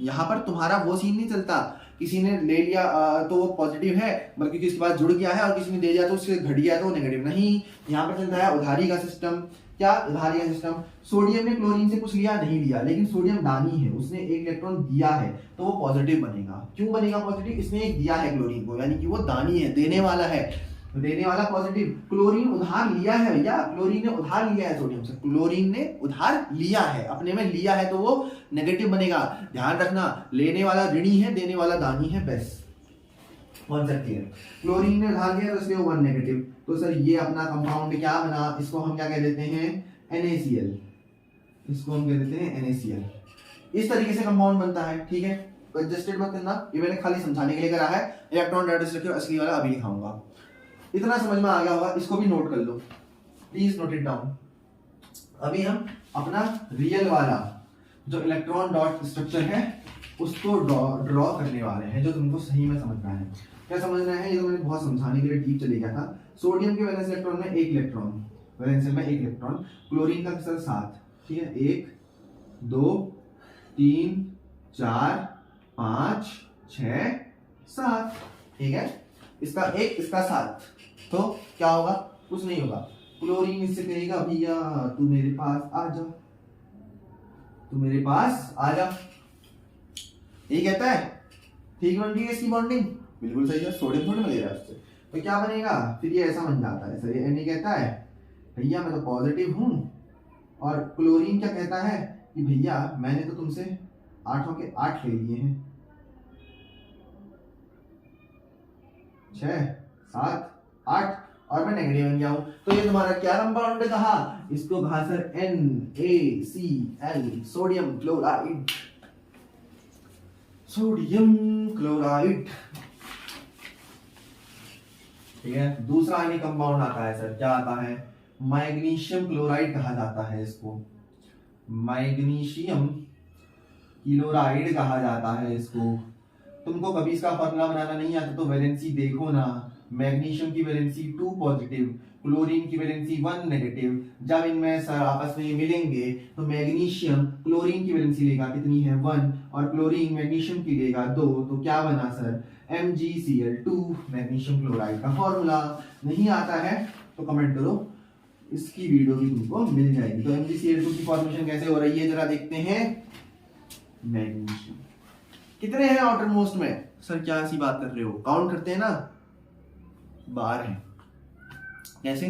यहाँ पर तुम्हारा वो सीन नहीं चलता, किसी ने ले लिया तो वो पॉजिटिव है, बल्कि किसी के पास जुड़ गया है, और किसी ने दे दिया तो उससे घट गया तो वो नेगेटिव नहीं। यहाँ पर चलता है उधारी का सिस्टम। क्या उधारी का सिस्टम? सोडियम ने क्लोरीन से कुछ लिया नहीं लिया, लेकिन सोडियम दानी है, उसने 1 इलेक्ट्रॉन दिया है, तो वो पॉजिटिव बनेगा। क्यों बनेगा पॉजिटिव? इसने 1 दिया है क्लोरीन को, यानी कि वो दानी है, देने वाला है, देने वाला पॉजिटिव। क्लोरीन उधार लिया है भैया, क्लोरीन ने उधार लिया है सोडियम से, क्लोरीन ने उधार लिया है, अपने में लिया है, तो वो नेगेटिव बनेगा। ध्यान रखना, लेने वाला ऋणी है, देने वाला दानी है, बस कॉन्सेप्ट क्लियर। क्लोरीन ने उधार लिया तो इसलिए 1 नेगेटिव। तो सर ये अपना कंपाउंड क्या बना? इसको हम क्या कह देते हैं? NaCl। इसको हम कह देते हैं NaCl। इस तरीके से कंपाउंड बनता है, ठीक है। एडजस्टेड मत करना, ये मैंने खाली समझाने के लिए करा है। इलेक्ट्रॉन डाटा स्ट्रक्चर असली वाला अभी दिखाऊंगा। इतना समझ में आ गया होगा, इसको भी नोट कर लो, प्लीज नोट इट डाउन। अभी हम अपना रियल वाला जो इलेक्ट्रॉन डॉट स्ट्रक्चर है उसको ड्रॉ करने वाले हैं, जो तुमको सही में समझना है। क्या समझना है, ये तो मैंने बहुत समझाने के लिए डीप चले गया था। सोडियम के वैलेंस इलेक्ट्रॉन में 1 इलेक्ट्रॉन, वैलेंस में 1 इलेक्ट्रॉन, क्लोरीन का सर 7, ठीक है। 1 2 3 4 5 6 7, ठीक है। इसका 1 इसका 7, तो क्या होगा, कुछ नहीं होगा। क्लोरीन इससे कहेगा भैया तू मेरे पास आ जा, तू मेरे पास आ जा, ये कहता है। ठीक बन रही है इसकी बॉन्डिंग, बिल्कुल सही है। सोडियम थोड़ी मिलेगा उससे, तो क्या बनेगा फिर, ये ऐसा बन जाता है सर। ये कहता है भैया मैं तो पॉजिटिव हूं, और क्लोरीन क्या कहता है कि भैया मैंने तो तुमसे 8 के 8 ले लिए हैं, 6 7 8, और मैं नेगेटिव बन गया हूं। तो ये तुम्हारा क्या कंपाउंड कहा, इसको कहा sir NaCl, sodium chloride, sodium chloride, ठीक है। दूसरा आयनिक कंपाउंड आता है सर, क्या आता है, मैग्नीशियम क्लोराइड कहा जाता है इसको, मैग्नीशियम क्लोराइड कहा जाता है इसको। तुमको कभी इसका फॉर्मूला बनाना नहीं आता तो वैलेंसी देखो ना, मैग्नीशियम की वैलेंसी 2 पॉजिटिव, क्लोरीन की वैलेंसी 1 नेगेटिव। जब इनमें सर आपस में मिलेंगे तो मैग्नीशियम क्लोरीन की वैलेंसी लेगा कितनी है 1, और क्लोरीन मैग्नीशियम की लेगा 2, तो क्या बना सर MgCl2, मैग्नीशियम क्लोराइड का फॉर्मूला। नहीं आता है तो कमेंट करो, इसकी वीडियो भी तुमको मिल जाएगी। तो MgCl2 की फॉर्मेशन कैसे हो रही है जरा देखते हैं। मैग्नीशियम कितने हैं आउटर मोस्ट में, सर क्या ऐसी बात कर रहे हो, काउंट करते हैं ना, 12 है। कैसे,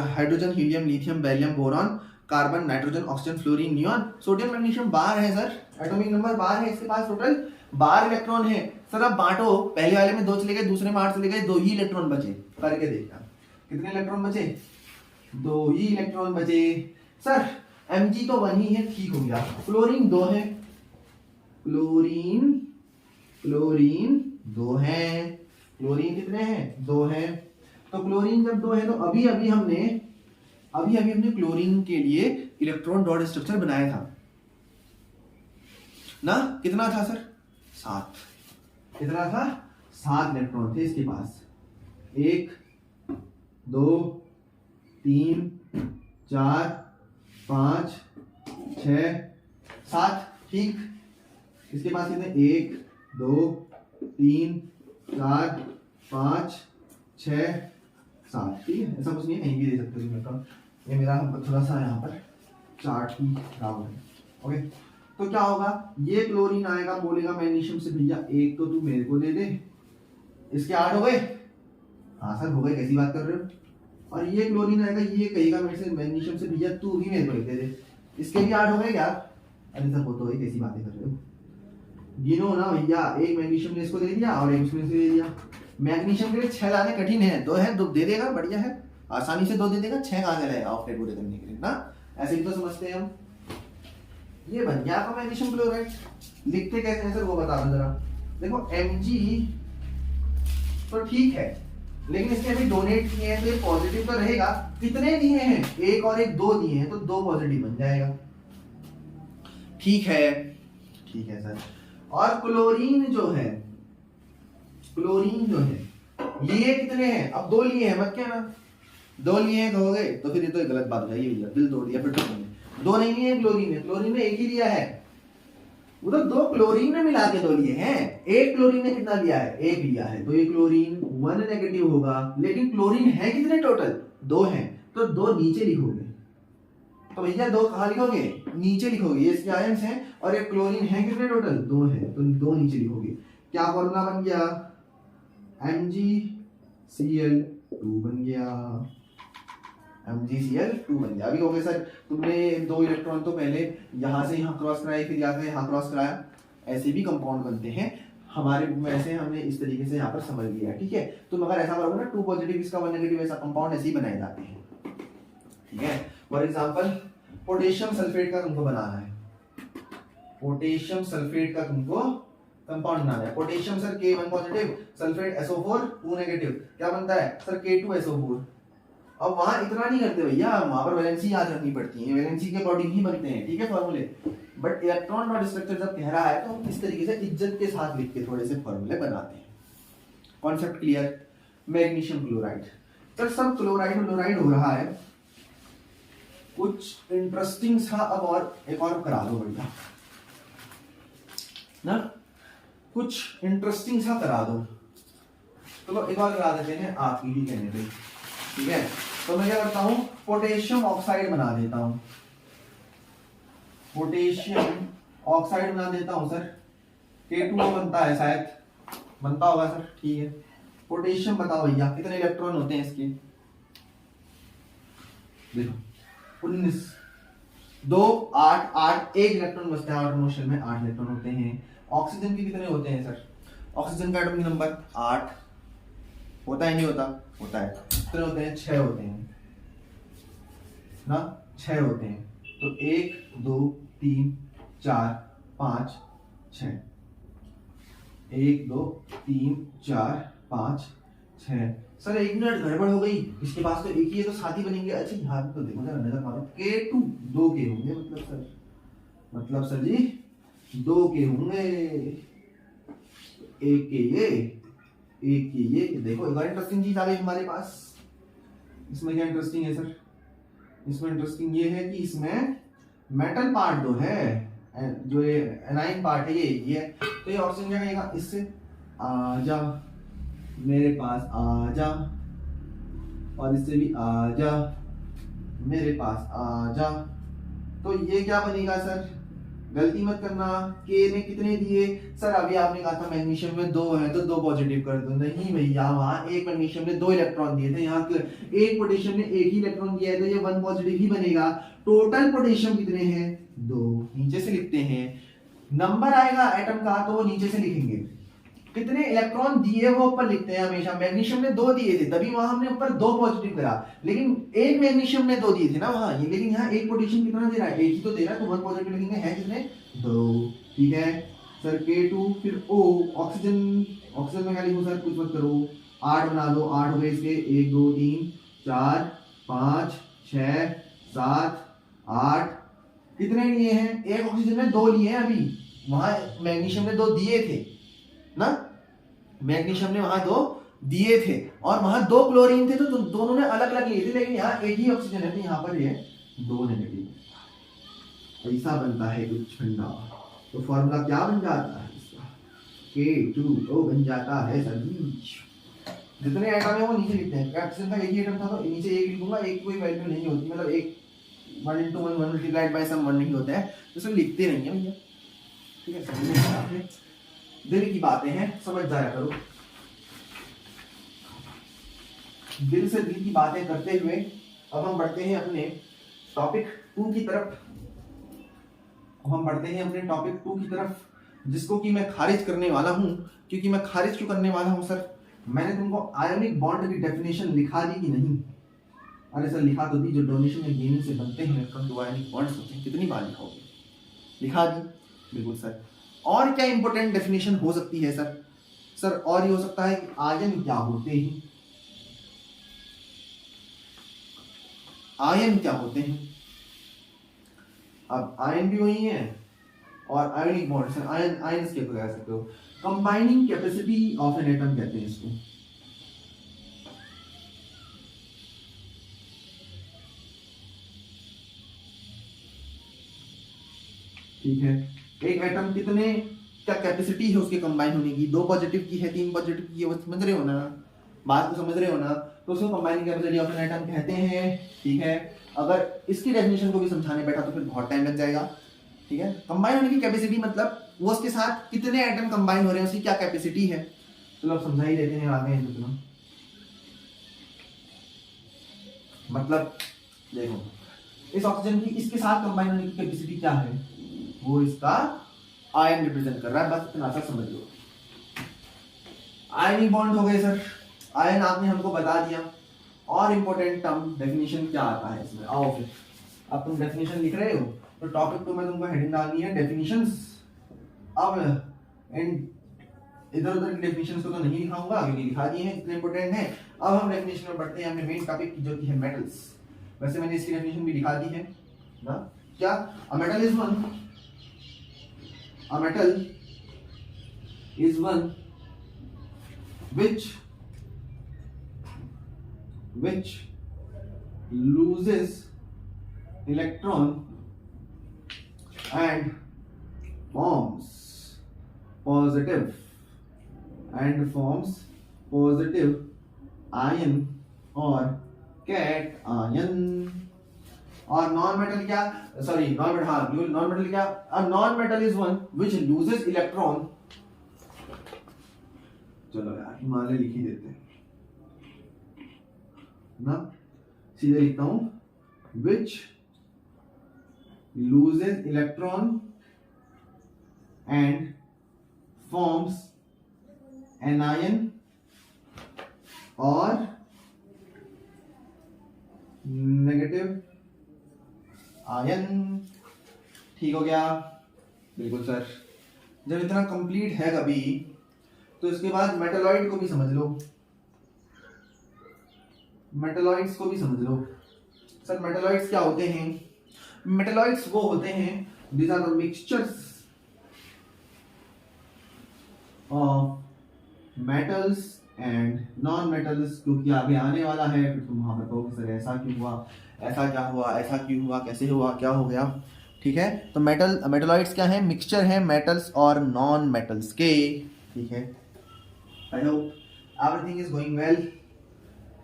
hydrogen helium lithium beryllium boron carbon nitrogen oxygen fluorine neon sodium magnesium 12 है सर, एटॉमिक नंबर 12 है इसके पास, टोटल 12 इलेक्ट्रॉन है सर। अब बांटो, पहले वाले में 2 चले गए, दूसरे में 8 चले गए, 2 ही इलेक्ट्रॉन बचे, करके देखना कितने इलेक्ट्रॉन बचे, 2 ही इलेक्ट्रॉन बचे सर। Mg तो 1 ही है, ठीक हो गया। क्लोरीन 2 है, क्लोरीन 2 है, क्लोरीन कितने हैं 2 हैं। तो क्लोरीन जब 2 है तो अभी अभी हमने क्लोरीन के लिए इलेक्ट्रॉन डॉट स्ट्रक्चर बनाया था ना, कितना था सर 7, कितना था 7 इलेक्ट्रॉन थे इसके पास, 1 2 3 4 5 6 7, ठीक। इसके पास कितने 1 2 3 4 5 6 7, ठीक है। ऐसा कुछ नहीं है, कहीं भी दे सकते हो, ये मेरा थोड़ा सा यहाँ पर चार्ट ही खराब है, ओके। तो क्या होगा, ये क्लोरीन आएगा, बोलेगा मैग्नीशियम से भैया 1 तो तू मेरे को दे दे, इसके 8 हो गए, हाँ सर हो गए, कैसी बात कर रहे हो। और ये क्लोरीन आएगा, ये कहेगा मेरे से मैग्नीशियम से भैया तू भी मेरे को दे दे, इसके भी 8 हो गए क्या, अरे सर वो तो कैसी बातें कर रहे हो, गिनो ना भैया, एक मैग्नीशियम ने इसको दे दिया और एक उसने दे दिया। मैग्नीशियम के लिए 6 लाने कठिन है, 2 है, 2 दे देगा, बढ़िया है, आसानी से 2 दे देगा, 6 कहां से लाएगा ऑक्टेट पूरे करने के लिए ना, ऐसे ही तो समझते हैं हम। ये बन गया आपका मैग्नीशियम क्लोराइड। लिखते कैसे हैं सर वो बता दो जरा। देखो Mg तो ठीक है, लेकिन इसने अभी डोनेट किए हैं तो ये पॉजिटिव तो रहेगा। कितने दिए हैं, 1 और 1 2 दिए हैं, तो 2 पॉजिटिव बन जाएगा, ठीक है सर। और क्लोरीन जो है ये कितने हैं, अब 2 लिए हैं, मत कहना 2 लिए हैं कहोगे तो फिर ये तो गलत बात हो जाएगी भैया, दिल तोड़ दिया फिर तो। 2 नहीं लिए क्लोरीन ने 1 ही लिया है, वो तो 2 क्लोरीन ने मिला के 2 लिए हैं, 1 क्लोरीन ने कितना लिया है, 1 लिया है, तो ये क्लोरीन 1 नेगेटिव होगा। लेकिन क्लोरीन है कितने टोटल, 2 हैं, तो 2 नीचे लिखोगे, तो भैया 2 कहाँ लिखोगे, नीचे लिखोगे, ये इसके आयंस हैं, और एक क्लोरीन है कितने टोटल 2 है, तो 2 नीचे लिखोगे। क्या फॉर्मूला बन गया, MgCl2 बन गया, MgCl2 बन गया। अभी हो गए सर, तुमने 2 इलेक्ट्रॉन तो पहले यहाँ से यहाँ क्रॉस कराए, फिर यहाँ से यहाँ क्रॉस कराया, ऐसे भी कंपाउंड बनते हैं हमारे में से, हमने इस तरीके से यहाँ पर समझ लिया, ठीक है। तुम अगर ऐसा करोगे ना 2 पॉजिटिव इसका 1 नेगेटिव, ऐसा कंपाउंड ऐसे ही बनाए जाते हैं, ठीक है। फॉर एग्जाम्पल पोटेशियम सल्फेट का तुमको बनाना है, पोटेशियम सल्फेट का तुमको कंपाउंड बनाना है। Potassium sir K1 positive, sulphate SO4 2 negative, क्या बनता है सर K2SO4। अब वहां इतना नहीं करते भैया, वहां पर वैलेंसी याद रखनी पड़ती है, वैलेंसी के अकॉर्डिंग ही बनते हैं, ठीक है फॉर्मूले। बट इलेक्ट्रॉन डॉट स्ट्रक्चर जब कह रहा है तो हम इस तरीके से इज्जत के साथ लिख के थोड़े से फॉर्मूले बनाते हैं। Concept clear. Magnesium chloride, sir सब क्लोराइड क्लोराइड हो रहा है, कुछ इंटरेस्टिंग सा अब और एक और करा दो बढ़िया ना, कुछ इंटरेस्टिंग सा करा दो। चलो एक और करा देते हैं आपकी ही कहने पे, ठीक है। तो मैं क्या करता हूं, पोटेशियम ऑक्साइड बना देता हूं, पोटेशियम ऑक्साइड बना देता हूं सर। K2O बनता है शायद, बनता होगा सर, ठीक है। पोटेशियम बताओ भैया कितने इलेक्ट्रॉन होते हैं इसके, देखो 19, 2 8 8 एक इलेक्ट्रॉन बचता है, आउटर मोशन में 8 इलेक्ट्रॉन होते हैं। ऑक्सीजन के कितने होते हैं सर, ऑक्सीजन का एटॉमिक नंबर 8 होता है, नहीं होता, होता है। कितने होते हैं, 6 होते हैं ना, 6 होते हैं। तो 1 2 3 4 5 6, 1 2 3 4 5 6। सर 1 मिनट गड़बड़ हो गई, इसके पास तो एक ही है तो साथ ही बनेंगे। अच्छा यहाँ पे तो देखो जरा नजर मारो, K2 2 के होंगे, मतलब सर जी 2 के होंगे, एक के ये, एक के ये। देखो एक और इंटरेस्टिंग चीज आ गई हमारे पास। इसमें क्या इंटरेस्टिंग है सर, इसमें इंटरेस्टिंग ये है कि इसमें मेटल पार्ट जो है, जो ये एनाइन पार्ट है ये है। तो ये ऑक्सीजन क्या कहेगा, इससे आजा मेरे पास आजा, और इससे भी आजा मेरे पास आजा। तो ये क्या बनेगा सर, गलती मत करना, के ने कितने दिए सर, अभी आपने कहा था मैग्नीशियम में 2 है तो 2 पॉजिटिव कर दो। नहीं भैया, वहां एक मैग्नीशियम ने 2 इलेक्ट्रॉन दिए थे, यहाँ एक पोटेशियम ने एक ही इलेक्ट्रॉन दिया है तो ये 1 पॉजिटिव ही बनेगा। टोटल पोटेशियम कितने हैं, 2, नीचे से लिखते हैं। नंबर आएगा एटम का तो वो नीचे से लिखेंगे, कितने इलेक्ट्रॉन दिए वो ऊपर लिखते हैं हमेशा। मैग्नीशियम ने 2 दिए थे तभी वहां हमने ऊपर 2 पॉजिटिव करा, लेकिन एक मैग्नीशियम ने 2 दिए थे ना वहां, ये लेकिन यहाँ एक पोटेशियम कितना दे रहा है, एक ही तो दे रहा है, तो 1 पॉजिटिव लिखेंगे, है कितने 2, ठीक है सर। K2 फिर O, ऑक्सीजन, ऑक्सीजन में क्या लिखूं सर, कुछ मत करो, 8 बना दो, 8 हो गए इसके, 1 2 3 4 5 6 7 8, कितने लिए हैं, एक ऑक्सीजन में 2 लिए हैं अभी, वहां मैग्नीशियम ने 2 दिए थे ना, मैग्नीशियम ने वहां 2 दिए थे और वहां 2 क्लोरीन थे, तो दोनों ने अलग अलग लिए थे, लेकिन यहाँ एक ही ऑक्सीजन है तो यहाँ पर ये 2 नेगेटिव। ऐसा बनता है कुछ ठंडा। तो फॉर्मूला क्या बन जाता है इसका, K2O बन जाता है सभी। जितने एटम है वो नीचे लिखते हैं, ऑक्सीजन का एक ही एटम था तो नीचे एक लिखूंगा, एक कोई वैल्यू नहीं होती, मतलब एक 1 into 1 मल्टीप्लाइड बाय सम 1 नहीं होता है, तो सब लिखते नहीं है भैया, ठीक है। समझ में आपने, दिल की बातें हैं समझ जाया करो, दिल से दिल की बातें करते हुए अब हम बढ़ते हैं अपने टॉपिक 2 की तरफ। हम बढ़ते हैं अपने टॉपिक 2 की तरफ, जिसको कि मैं खारिज करने वाला हूं। क्योंकि मैं खारिज क्यों करने वाला हूं सर, मैंने तुमको आयोनिक बॉन्ड की डेफिनेशन लिखा दी कि नहीं, अरे सर लिखा तो दी, जो डोनेशन में गेनिंग से बनते हैं इलेक्ट्रॉन तो आयोनिक बॉन्ड्स होते हैं, कितनी बार लिखोगे, लिखा दी, बिल्कुल सर। और क्या इंपॉर्टेंट डेफिनेशन हो सकती है सर, सर और ये हो सकता है कि आयन क्या होते हैं, आयन क्या होते हैं। अब आयन भी वही है और आयोनिक बॉन्ड्स हैं, आयन आयंस के कह सकते हो, combining capacity of an atom कहते हैं इसको। ठीक है, एक एटम कितने क्या कैपेसिटी है उसके कंबाइन होने की, 2 पॉजिटिव की है, 3 पॉजिटिव की है, समझ रहे हो ना, बात को समझ रहे हो ना, तो उसको combining capacity of an atom कहते हैं, ठीक है। अगर इसकी डेफिनेशन को भी समझाने बैठा तो फिर बहुत टाइम लग जाएगा, ठीक है। कंबाइन होने की कैपेसिटी मतलब वो उसके साथ कितने एटम कंबाइन हो रहे हैं, उसकी क्या कैपेसिटी है, चलो अब समझा ही देते हैं आगे हैं। मतलब देखो, इस ऑक्सीजन की इसके साथ कंबाइन होने की कैपेसिटी क्या है, वो इसका आयन रिप्रेजेंट कर रहा है, बस इतना सा समझ लो। आयनिक बॉन्ड हो गए सर, आयन आपने हमको बता दिया। और इंपॉर्टेंट टर्म डेफिनेशन क्या आता है इसमें, आओ फिर अब तुम डेफिनेशन लिख रहे हो तो टॉपिक तो मैं तुमको हेडिंग डालनी है डेफिनेशंस। अब एंड इधर उधर की डेफिनेशंस को तो नहीं लिखाऊंगा क्योंकि लिखा दिए हैं, इतने इंपॉर्टेंट है। अब हम डेफिनेशन में बढ़ते हैं अपने मेन टॉपिक की जो कि है मेटल्स। वैसे मैंने इसकी डेफिनेशन भी लिखा दी है ना। क्या a metal is one, a metal is one which loses electron and forms positive ion or cation। और नॉन मेटल क्या, सॉरी नॉन मेटल, हाँ नॉन मेटल क्या, a non metal is one which loses electron. चलो यार हिमालय लिख ही देते हैं ना, सीधे लिखता हूं which loses electron and forms anion और नेगेटिव आयन। ठीक हो गया, बिल्कुल सर। जब इतना कंप्लीट है कभी तो इसके बाद मेटलॉइड को भी समझ लो, मेटलॉइड्स को भी समझ लो। सर मेटलॉइड्स क्या होते हैं? मेटलॉइड्स वो होते हैं, these are the mixtures of metals and non metals, क्योंकि आगे आने वाला है फिर तुम वहां बताओ कि सर ऐसा क्यों हुआ, ऐसा क्या हुआ, ऐसा क्यों हुआ, कैसे हुआ, क्या हो गया। ठीक है, तो मेटलॉइड्स क्या है? मिक्सचर है मेटल्स और नॉन मेटल्स के। ठीक है, I hope everything is going well.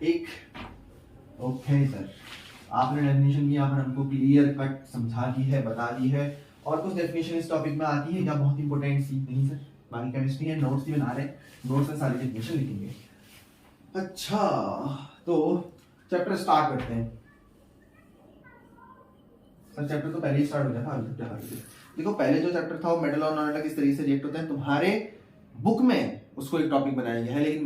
ठीक, ओके सर, आपने डेफिनेशन भी यहाँ पर हमको क्लियर कट समझा दी है, बता दी है। और कुछ डेफिनेशन इस टॉपिक में आती है या बहुत इंपॉर्टेंट सी नहीं सर? बाकी केमिस्ट्री है, नोट्स भी बना रहे हैं, नोट्स में सारी डेफिनेशन लिखेंगे। अच्छा, तो चैप्टर स्टार्ट करते हैं। सर चैप्टर तो पहले ही स्टार्ट हो गया था, क्या देखो पहले जो चैप्टर था वो मेटल और नॉन मेटल किस तरीके से रिएक्ट होते हैं, तुम्हारे बुक में उसको एक टॉपिक बनाया गया है, लेकिन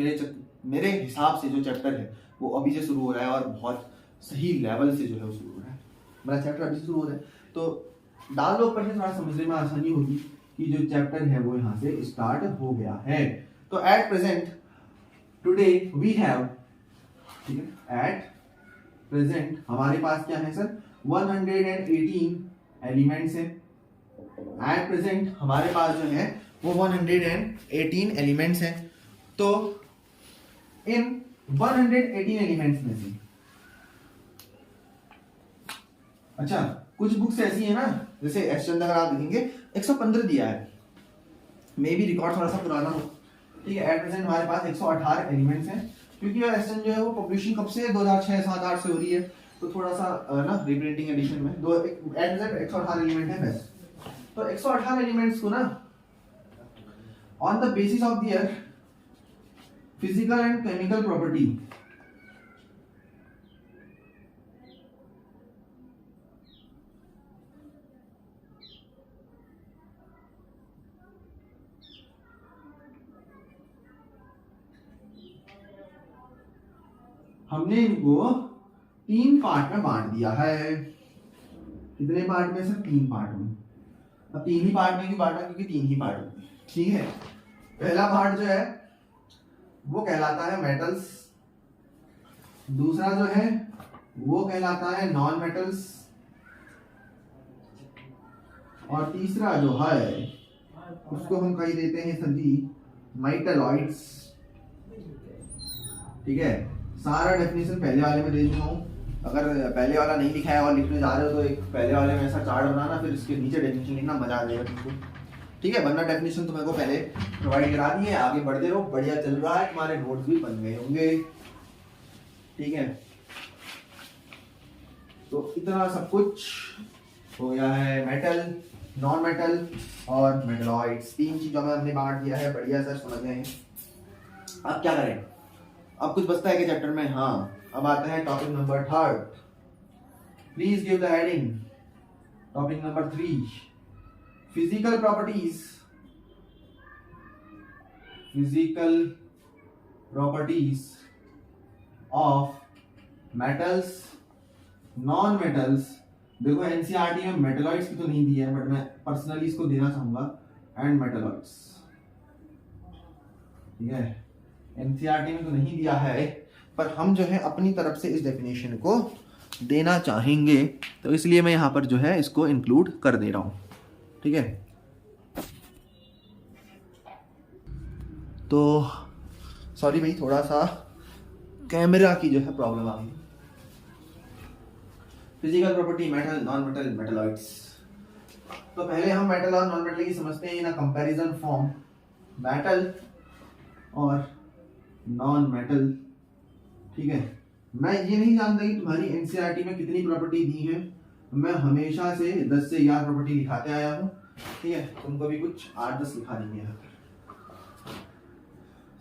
मेरे हिसाब से जो चैप्टर है वो अभी से शुरू हो रहा है और बहुत सही लेवल से जो है वो शुरू हो रहा है। मेरा चैप्टर अभी से शुरू हो रहा है तो डाल लो ऊपर से, थोड़ा समझने में आसानी होगी कि जो चैप्टर है वो यहाँ से स्टार्ट हो गया है। तो at present today we have, ठीक है, एट प्रेजेंट हमारे पास क्या है सर? 118 एलिमेंट्स है। एट प्रेजेंट हमारे पास जो है वो 118 एलिमेंट्स हैं। तो इन 118 एलिमेंट्स में से, अच्छा कुछ बुक्स ऐसी है ना, जैसे एसचंद अगर आप देखेंगे 115 दिया है, मे बी रिकॉर्ड थोड़ा सा पुराना हो। ठीक है, एट प्रेजेंट हमारे पास 118 एलिमेंट्स हैं, क्योंकि एसचंद जो है वो पब्लिशिंग कब से 2006-7-8 से हो रही है, तो थोड़ा सा ना रिप्रिंटिंग एडिशन में दो एट प्रेजेंट 118 एलिमेंट है बस। तो 118 एलिमेंट्स को ना on the basis of their physical and chemical property, हमने इनको 3 पार्ट में बांट दिया है। कितने पार्ट में सर? 3 पार्ट में। अब 3 ही पार्ट में क्यों बांटा? क्योंकि 3 ही पार्ट में। ठीक है, पहला पार्ट जो है वो कहलाता है मेटल्स, दूसरा जो है वो कहलाता है नॉन मेटल्स, और तीसरा जो है उसको हम कह देते हैं सर जी मेटलॉइड्स। ठीक है, सारा डेफिनेशन पहले वाले में दे चुका हूँ, अगर पहले वाला नहीं लिखा है और लिखने जा रहे हो तो एक पहले वाले में ऐसा चार्ट बनाना, फिर इसके नीचे डेफिनेशन लिखना, मजा आ जाएगा तुमको। ठीक है, वरना डेफिनेशन तुम्हें को पहले प्रोवाइड करा दी है, आगे बढ़ते रहो, बढ़िया चल रहा है, तुम्हारे नोट्स भी बन गए होंगे। ठीक है, तो इतना सब कुछ हो गया है, मेटल, नॉन मेटल और मेटलॉइड्स, 3 चीजों में हमने बांट दिया है। बढ़िया सर, समझ गए। अब क्या करें? अब कुछ बचता है कि चैप्टर में? हाँ, अब आता है topic number 3। Please give the heading. Topic number 3, physical properties, physical properties of metals, non metals देखो एनसीईआरटी में मेटलॉइड्स की तो नहीं दी है, बट मैं पर्सनली इसको देना चाहूंगा एंड मेटलॉइड्स, ठीक है। एनसीईआरटी में तो नहीं दिया है, पर हम जो है अपनी तरफ से इस डेफिनेशन को देना चाहेंगे, तो इसलिए मैं यहाँ पर जो है इसको इंक्लूड कर दे रहा हूँ, ठीक है। तो सॉरी भाई, थोड़ा सा कैमरा की जो है प्रॉब्लम आ गई। Physical property metal, non metal, metalloids. तो पहले हम मेटल और नॉन मेटल की समझते हैं इन अ कंपैरिजन फॉर्म, मेटल और नॉन मेटल, ठीक है। मैं ये नहीं जानता कि तुम्हारी एनसीईआरटी में कितनी प्रॉपर्टी दी है, मैं हमेशा से 10 से 11 प्रॉपर्टी लिखाते आया हूँ, ठीक है। तुमको भी कुछ 8-10 लिखा देंगे,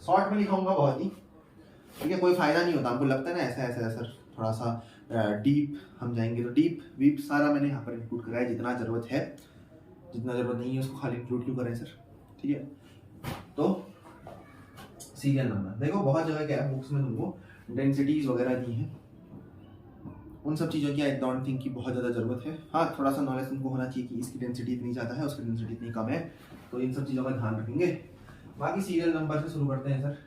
शॉर्ट में लिखाऊंगा बहुत ही, ठीक है। कोई फायदा नहीं होता, हमको लगता है ना ऐसा ऐसा सर थोड़ा सा डीप हम जाएंगे, तो डीप वीप सारा मैंने यहाँ पर इंक्लूड करा है, जितना जरूरत है, जितना जरूरत नहीं है उसको खाली इंक्लूड क्यों करें सर, ठीक है। तो सीरियल नंबर देखो, बहुत जगह क्या है बुक्स में तुमको डेंसिटीज वगैरह दी हैं, उन सब चीज़ों की आई डोंट थिंक कि बहुत ज़्यादा ज़रूरत है। हाँ, थोड़ा सा नॉलेज तुमको होना चाहिए कि इसकी डेंसिटी इतनी ज़्यादा है, उसकी डेंसिटी इतनी कम है, तो इन सब चीज़ों का ध्यान रखेंगे। बाकी सीरियल नंबर से शुरू करते हैं सर,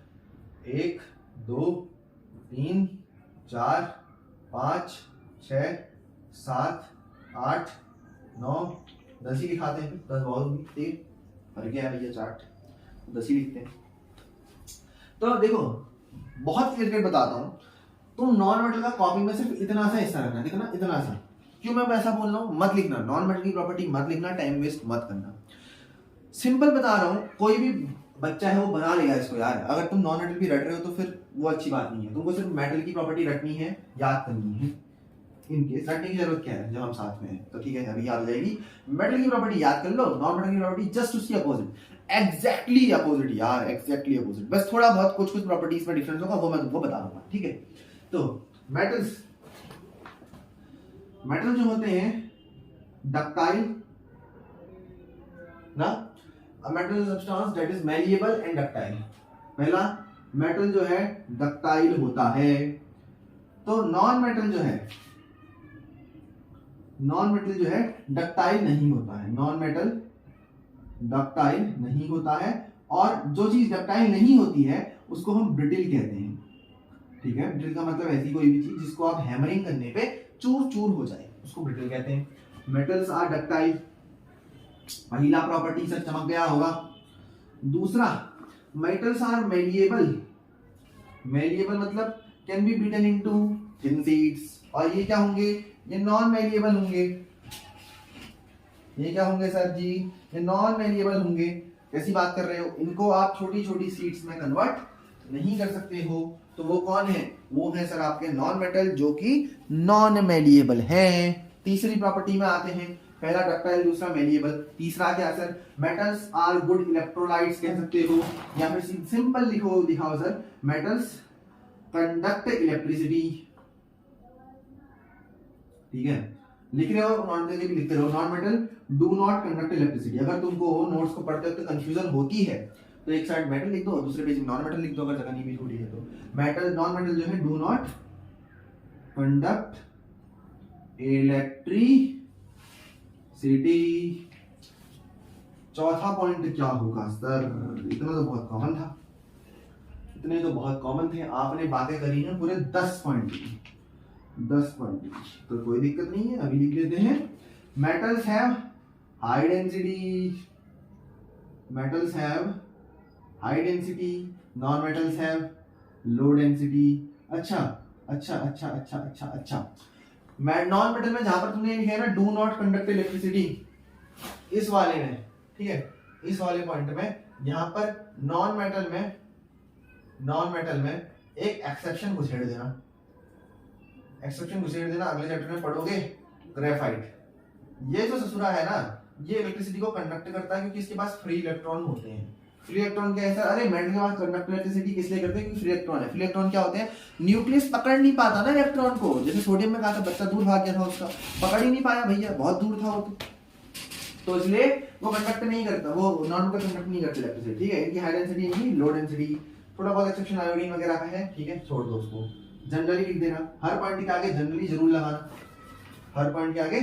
1 2 3 4 5 6 7 8 9 10 ही लिखाते हैं, 10 बहुत होगी, 3 भर गया भैया चार्ट, 10 ही लिखते हैं। तो देखो बहुत क्लियर बताता हूँ, तुम नॉन मेटल का कॉपी में सिर्फ इतना सा हिस्सा रखना, कितना, इतना सा। क्यों मैं ऐसा बोल रहा हूँ, मत लिखना नॉन मेटल की प्रॉपर्टी, मत लिखना, टाइम वेस्ट मत करना। सिंपल बता रहा हूँ, कोई भी बच्चा है वो बना लेगा इसको यार। अगर तुम नॉन मेटल भी रट रहे हो तो फिर वो अच्छी बात नहीं है, तुमको सिर्फ मेटल की प्रॉपर्टी रटनी है, याद करनी है। इनकेस रटने की जरूरत क्या है, जब हम साथ में हैं तो ठीक है, अभी याद हो जाएगी। मेटल की प्रॉपर्टी याद कर लो, नॉन मेटल की प्रॉपर्टी जस्ट उसकी अपोजिट, एग्जैक्टली अपोजिट यार, एग्जैक्टली अपोजिट। बस थोड़ा बहुत कुछ कुछ प्रॉपर्टीज में डिफरेंस होगा, वो मैं तुमको बता दूंगा, ठीक है। तो मेटल्स, मेटल जो होते हैं डक्टाइल ना, a metal is a substance that is malleable and ductile। पहला मेटल जो है डक्टाइल होता है, तो नॉन मेटल जो है, नॉन मेटल जो है डक्टाइल नहीं होता है, नॉन मेटल डक्टाइल नहीं होता है। और जो चीज डक्टाइल नहीं होती है उसको हम ब्रिटिल कहते हैं, ठीक है। ब्रिटिल का मतलब ऐसी कोई भी चीज जिसको आप हैमरिंग करने पे चूर चूर हो जाए, उसको ब्रिटिल कहते हैं। मेटल्स आर डक्टाइल, पहला प्रॉपर्टी सर चमक गया होगा। दूसरा, मेटल्स आर मेलिएबल, मेलिएबल मतलब can be beaten into thin sheets, और ये क्या होंगे, ये नॉन मेलिएबल होंगे। ये क्या होंगे सर जी, ये नॉन मेलिएबल होंगे। कैसी बात कर रहे हो, इनको आप छोटी छोटी शीट्स में कन्वर्ट नहीं कर सकते हो, तो वो कौन है, वो है सर आपके नॉन मेटल, जो कि नॉन मेलिएबल है। तीसरी प्रॉपर्टी में आते हैं, पहला डक्टाइल, दूसरा मेलिएबल, तीसरा क्या sir, metals are good electrolytes कह सकते हो, या फिर सिंपल लिखो, दिखाओ सर, मेटल्स कंडक्ट इलेक्ट्रिसिटी, ठीक है। लिख रहे हो नॉन मेटल भी लिखते रहो, non metal do not conduct electricity. अगर तुमको नोट्स को पढ़ते वक्त कंफ्यूजन होती है तो एक साइड मेटल लिख दो, दूसरे पेज में नॉन मेटल लिख दो, अगर जगह नहीं भी छोटी है तो। मेटल, नॉन मेटल जो है डू नॉट कंडक्ट इलेक्ट्रिसिटी। चौथा पॉइंट क्या होगा सर, इतना तो बहुत कॉमन था, इतने तो बहुत कॉमन थे, आपने बातें करी हैं पूरे 10 पॉइंट की, 10 पॉइंट, तो कोई दिक्कत नहीं है, अभी लिख लेते हैं। Metals have high density, metals have high density, non metals have low density. अच्छा अच्छा अच्छा अच्छा अच्छा अच्छा, नॉन मेटल में जहां पर तुमने लिखा है ना डू नॉट कंडक्ट इलेक्ट्रिसिटी, इस वाले में, ठीक है, इस वाले पॉइंट में, यहां पर नॉन मेटल में एक एक्सेप्शन घुसेड़ देना, एक्सेप्शन घुसेड़ देना। अगले चैप्टर में पढ़ोगे ग्रेफाइट, ये जो ससुरा है ना, ये इलेक्ट्रिसिटी को कंडक्ट करता है क्योंकि इसके पास फ्री इलेक्ट्रॉन होते हैं। फ्री इलेक्ट्रॉन क्या है सर, अरे मेटल के पास कंडक्ट इलेक्ट्रिसिटी किस लिए करते हैं, क्योंकि फ्री इलेक्ट्रॉन है। फ्री इलेक्ट्रॉन क्या होते हैं, न्यूक्लियस पकड़ नहीं पाता ना इलेक्ट्रॉन को, जैसे सोडियम में कहा था बच्चा दूर भाग गया था, उसका पकड़ ही नहीं पाया भैया, बहुत दूर था वो, तो इसलिए वो कंडक्ट नहीं करता, वो नॉन मेटल कंडक्ट नहीं करते इलेक्ट्रिसिटी, ठीक है। इनकी हाई डेंसिटी नहीं, लो डेंसिटी, थोड़ा बहुत एक्सेप्शन आयोडीन वगैरह का है, ठीक है, छोड़ दो उसको। जनरली लिख देना, हर पॉइंट के आगे जनरली जरूर लगाना, हर पॉइंट के आगे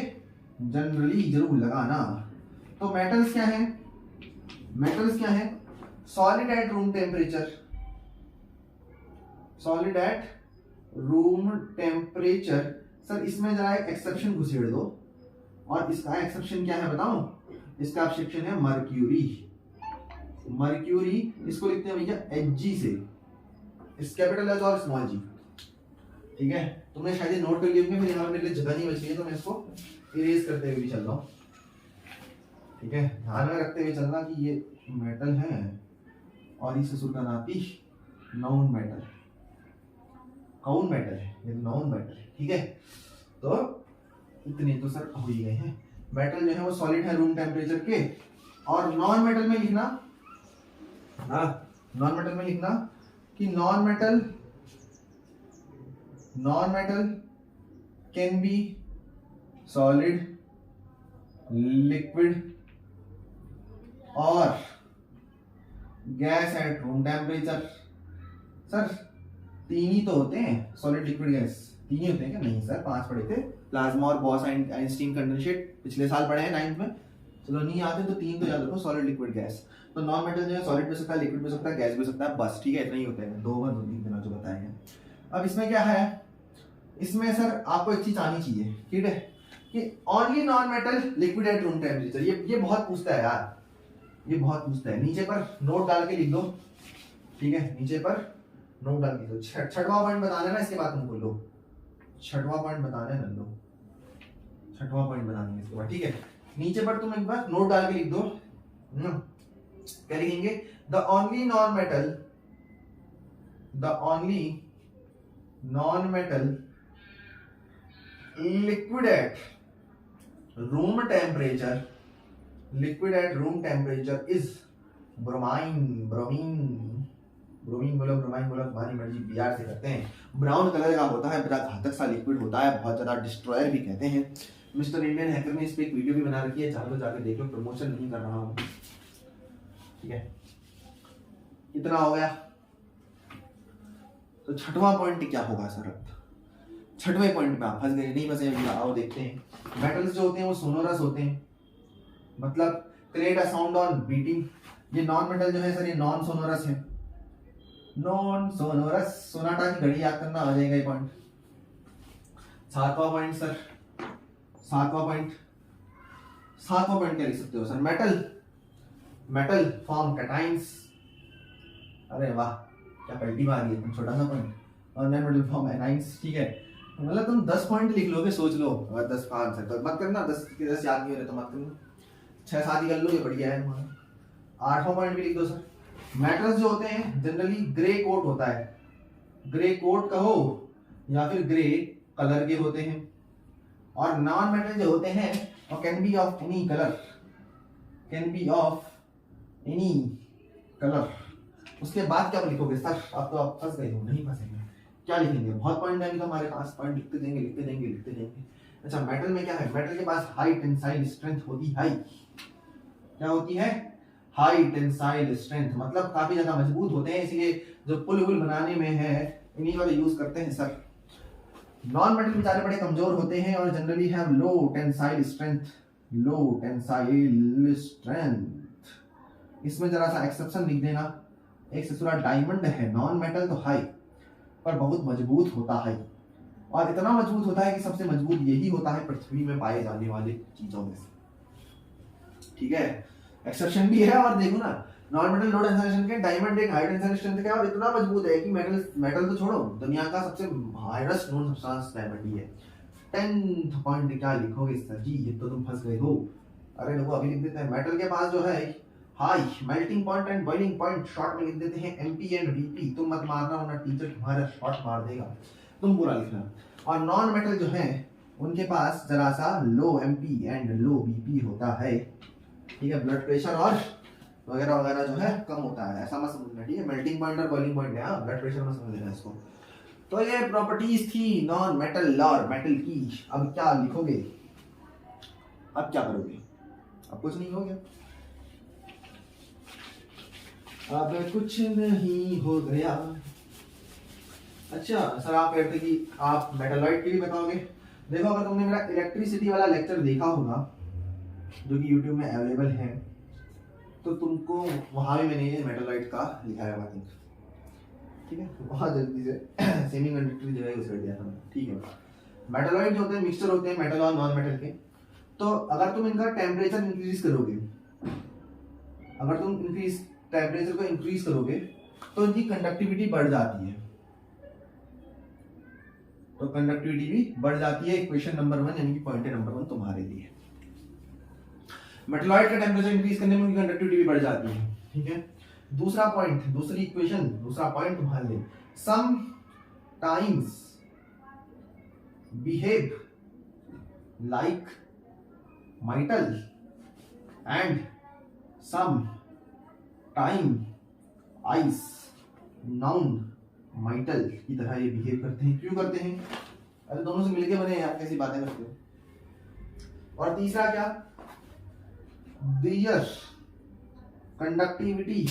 जनरली जरूर लगाना। तो मेटल्स क्या है, मेटल्स क्या है, solid at room temperature, solid at room temperature. Sir इसमें जरा एक एक्सेप्शन घुसेड़ दो, और इसका एक्सेप्शन क्या है बताऊं, इसका एक्सेप्शन है मर्क्यूरी। मर्क्यूरी इसको लिखते हैं भैया Hg से, इस कैपिटल एच और स्मॉल जी। ठीक है, तुमने शायद ये नोट कर लिए होंगे, मेरे यहाँ मेरे लिए जगह नहीं बची है तो मैं इसको इरेज करते हुए भी चल रहा हूँ। ठीक है, ध्यान में रखते हुए चलना कि ये मेटल है और इस ससुर का नाती नॉन मेटल, कौन मेटल है, ये नॉन मेटल है। ठीक है, तो इतने तो सर हो ही गए हैं। मेटल जो है वो सॉलिड है रूम टेम्परेचर के, और नॉन मेटल में लिखना, हाँ नॉन मेटल में लिखना कि non metal can be solid, liquid और gas at room temperature. Sir तीन ही तो होते हैं, सॉलिड लिक्विड गैस तीन ही होते हैं क्या? नहीं सर, 5 पढ़े थे, प्लाज्मा और बॉस आइंस्टीन कंडेंसेट पिछले साल पढ़े हैं 9th में। चलो नहीं आते तो 3 तो याद रखो, सॉलिड लिक्विड गैस। तो नॉन मेटल जो है सॉलिड भी हो सकता है, लिक्विड भी हो सकता है, गैस भी हो सकता है, बस ठीक है, इतना ही होता है, 2 व 3 बिना जो बताए हैं। अब इसमें क्या है, इसमें सर आपको एक चीज आनी चाहिए, ठीक है, कि only non metal liquid at room temperature. ये बहुत पूछता है यार, ये बहुत पूछता है। नीचे पर नोट डाल के लिख दो, ठीक है, नीचे पर नोट डाल के लिख दो। छठवां पॉइंट बताना है ना, इसके बाद तुमको लो छठवां पॉइंट बताना है, लो छठवां पॉइंट बताना है इसके बाद। ठीक है, नीचे पर तुम एक बार नोट डाल के लिख दो, क्या लिखेंगे, the only non metal liquid at room temperature is bromine बोलो, तुम्हारी मर्जी, बिहार से करते हैं। ब्राउन कलर का होता है, बड़ा घातक सा लिक्विड होता है, बहुत ज्यादा डिस्ट्रॉयर भी कहते हैं। मिस्टर इंडियन हैकर ने इस पे एक वीडियो भी बना रखी है, चाहो तो जाके देख लो, प्रमोशन नहीं कर रहा हूँ। ठीक है, इतना हो गया। तो छठवां पॉइंट क्या होगा सर? अब छठवें पॉइंट में आप फंस गए, नहीं फंसे भैया, आओ देखते हैं। मेटल्स जो होते हैं वो सोनोरस होते हैं, मतलब create a sound on beating. ये नॉन मेटल जो है सर, ये नॉन सोनोरस है, नॉन सोनोरस। सोनाटा की घड़ी याद करना, आ जाएगा ये पॉइंट। सातवां पॉइंट क्या लिख सकते हो सर? Metal form cations. अरे वाह, क्या पलटी मारी है, छोटा सा पॉइंट। और नॉन मेटल फॉर्म एनाइंस। ठीक है, मतलब तुम 10 पॉइंट लिख लोगे, सोच लो। अगर 10 आंसर तो मत करना, 10 के 10 याद नहीं हो रहे तो मत करना, 6-7 ही कर लो, ये बढ़िया है तुम्हारा। 8वां पॉइंट भी लिख दो सर। मेटल्स जो होते हैं जनरली ग्रे कोट होता है, ग्रे कोट कहो या फिर ग्रे कलर के होते हैं। और नॉन मेटल जो होते हैं वो can be of any colour. उसके बाद क्या लिखोगे सर? अब तो आप फंस गए हो, नहीं फंसेंगे। क्या लिखेंगे? बहुत पॉइंट है हमारे पास, पॉइंट लिखते देंगे। अच्छा, मेटल में क्या है? मेटल के पास हाई टेंसाइल स्ट्रेंथ होती है। क्या होती है? हाई टेंसाइल स्ट्रेंथ, मतलब काफी ज्यादा मजबूत होते हैं, इसलिए जो पुल बनाने में है इन्हीं का यूज करते हैं सर। नॉन मेटल बेचारे बड़े कमजोर होते हैं और generally have low tensile strength. इसमें जरा सा एक्सेप्शन लिख देना, एक ससुरा डायमंड है, नॉन मेटल तो हाई पर बहुत मजबूत होता है, और इतना मजबूत होता है कि सबसे मजबूत यही होता है पृथ्वी में पाए जाने वाले चीजों में से। ठीक है, एक्सेप्शन भी है। और देखो ना, नॉन मेटल लो टेंसाइल के, डायमंड एक हाई टेंसाइल स्ट्रेंथ का, और इतना मजबूत है कि मेटल तो छोड़ो, दुनिया का सबसे हाईएस्ट नोन सब्सटेंस डायमंड ही है। 10th पॉइंट क्या लिखोगे सर जी? ये तो तुम फंस गए हो। अरे देखो, अभी लिख देते हैं। मेटल के पास जो है high melting point and boiling point, short में लिख देते हैं MP एंड VP। तुम मत मारना वरना टीचर तुम्हारा शॉर्ट मार देगा, तुम पूरा लिखना। और नॉन मेटल जो है उनके पास जरा सा लो MP एंड लो VP होता है। ठीक है, ब्लड प्रेशर और वगैरह वगैरह जो है कम होता है, ऐसा मत समझना। ठीक है, मेल्टिंग पॉइंट और बॉइलिंग पॉइंट है, ब्लड प्रेशर मत समझ लेना इसको। तो ये प्रॉपर्टीज थी नॉन मेटल और मेटल की। अब क्या लिखोगे? अब क्या करोगे? अब कुछ नहीं हो गया, अब कुछ नहीं हो गया। अच्छा सर, आप कहते कि आप मेटालॉइड के लिए बताओगे। देखो अगर तुमने मेरा इलेक्ट्रिसिटी वाला लेक्चर देखा होगा जो कि YouTube में अवेलेबल है, तो तुमको वहां भी मैंने ये मेटलॉइड का लिखा है, आई थिंक, ठीक है। बहुत जल्दी से सेमीकंडक्टर जो है उसे दिया था, ठीक है। मेटलॉइड जो होते हैं मिक्सचर होते हैं मेटल और नॉन मेटल के। तो अगर तुम इनका टेम्परेचर इंक्रीज करोगे, अगर तुम टेम्परेचर को इंक्रीज करोगे तो इनकी कंडक्टिविटी बढ़ जाती है, तो कंडक्टिविटी भी बढ़ जाती है। इक्वेशन नंबर 1 यानी कि पॉइंट नंबर 1 तुम्हारे लिए। मेटलॉइड का टेम्परेचर इंक्रीज करने में उनकी कंडक्टिविटी भी बढ़ जाती है, ठीक है। दूसरा पॉइंट, दूसरी इक्वेशन, दूसरा पॉइंट तुम्हारे लिए, sometimes behave like metal and some time ice non metal की तरह ये बिहेव करते हैं। क्यों करते हैं? अरे दोनों से मिलके बने यार, कैसी बातें करते हो। और तीसरा क्या, their conductivity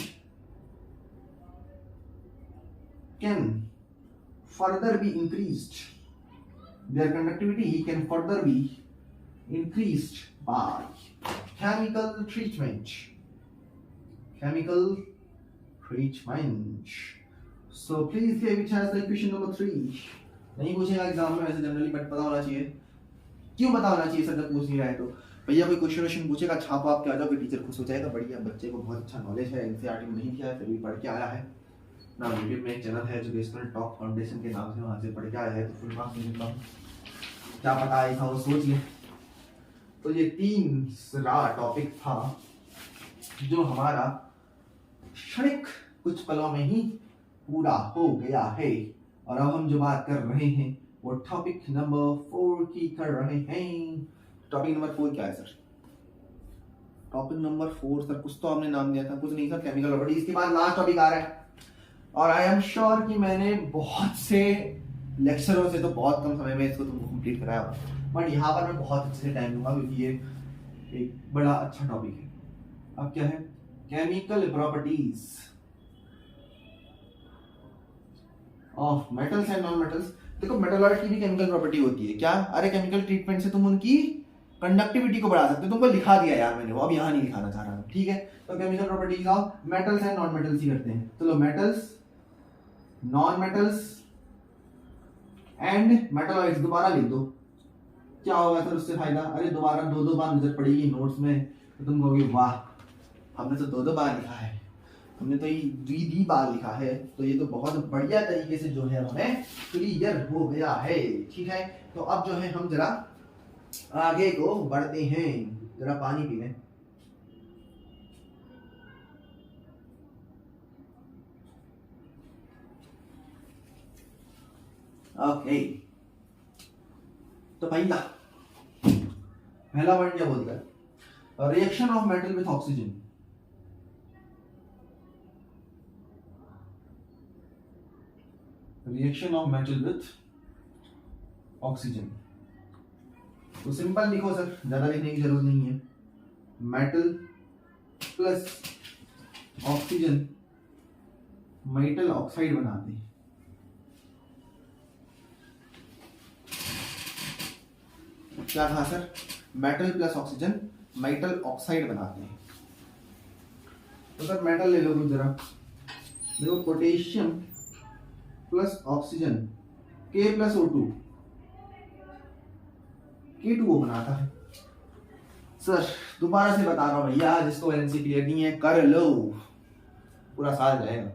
can further be increased, their conductivity can further be increased by chemical treatment. Chemical treatment. So please say which has the equation number 3. नहीं पूछेगा एग्जाम में वैसे जनरली, बट पता होना चाहिए। क्यों पता होना चाहिए सर, जब पूछ नहीं रहा है तो भैया कोई क्वेश्चन पूछेगा, छापो आपके आ जाओ, टीचर खुश हो जाएगा, बढ़िया, बच्चे को बहुत अच्छा नॉलेज है, एनसीईआरटी में नहीं किया है फिर भी पढ़ के आया है ना। यूट्यूब में एक चैनल है एजुकेशनल टॉप फाउंडेशन के नाम से, वहां से पढ़ के आया है, तो फुल मार्क्स मिलता हूँ, क्या पता ऐसा हो, सोच ले। तो ये तीसरा टॉपिक था जो हमारा क्षणिक कुछ पलों में ही पूरा हो गया है, और अब हम जो बात कर रहे हैं वो टॉपिक नंबर 4 की कर रहे हैं। टॉपिक नंबर 4 क्या है सर? टॉपिक नंबर 4 सर कुछ तो आपने नाम दिया था, कुछ नहीं सर, केमिकल प्रॉपर्टी। इसके बाद लास्ट टॉपिक आ रहा है, और आई एम श्योर कि मैंने बहुत से लेक्चरों से तो बहुत कम समय में इसको तुमको कंप्लीट कराया होगा, बट यहाँ पर मैं बहुत अच्छे से टाइम दूंगा क्योंकि ये एक बड़ा अच्छा टॉपिक है। अब क्या है, chemical properties of metals and non metals. देखो मेटलॉइड की भी केमिकल प्रॉपर्टी होती है क्या? अरे केमिकल ट्रीटमेंट से तुम उनकी कंडक्टिविटी को बढ़ा सकते हो, तुमको लिखा दिया यार मैंने, वो अब यहाँ नहीं लिखाना चाह रहा, ठीक है। तो chemical properties of metals and non metals ही करते हैं। चलो metals, non metals and metalloids दोबारा लिख दो, क्या होगा सर उससे फायदा? अरे दोबारा दो बार नजर पड़ेगी नोट्स में, तो तुम कहोगे वाह हमने तो दो बार लिखा है, हमने तो ये द्वि बार लिखा है, तो ये तो बहुत बढ़िया तरीके से जो है हमें क्लियर हो गया है, ठीक है। तो अब जो है हम जरा आगे को बढ़ते हैं, जरा पानी पी लें। ओके, तो पहला वर्ड क्या बोलता है? Reaction of metal with oxygen. Reaction of metal with oxygen, तो सिंपल लिखो सर, ज्यादा लिखने की जरूरत नहीं है। Metal plus oxygen metal oxide बनाते हैं। क्या कहा sir? Metal plus oxygen metal oxide बनाते हैं। तो सर मेटल ले लो कुछ जरा, देखो potassium plus oxygen K plus O2 K2O बनाता है। सर दोबारा से बता रहा हूं भैया, जिसको वैलेंसी क्लियर नहीं है कर लो, पूरा साल जाएगा,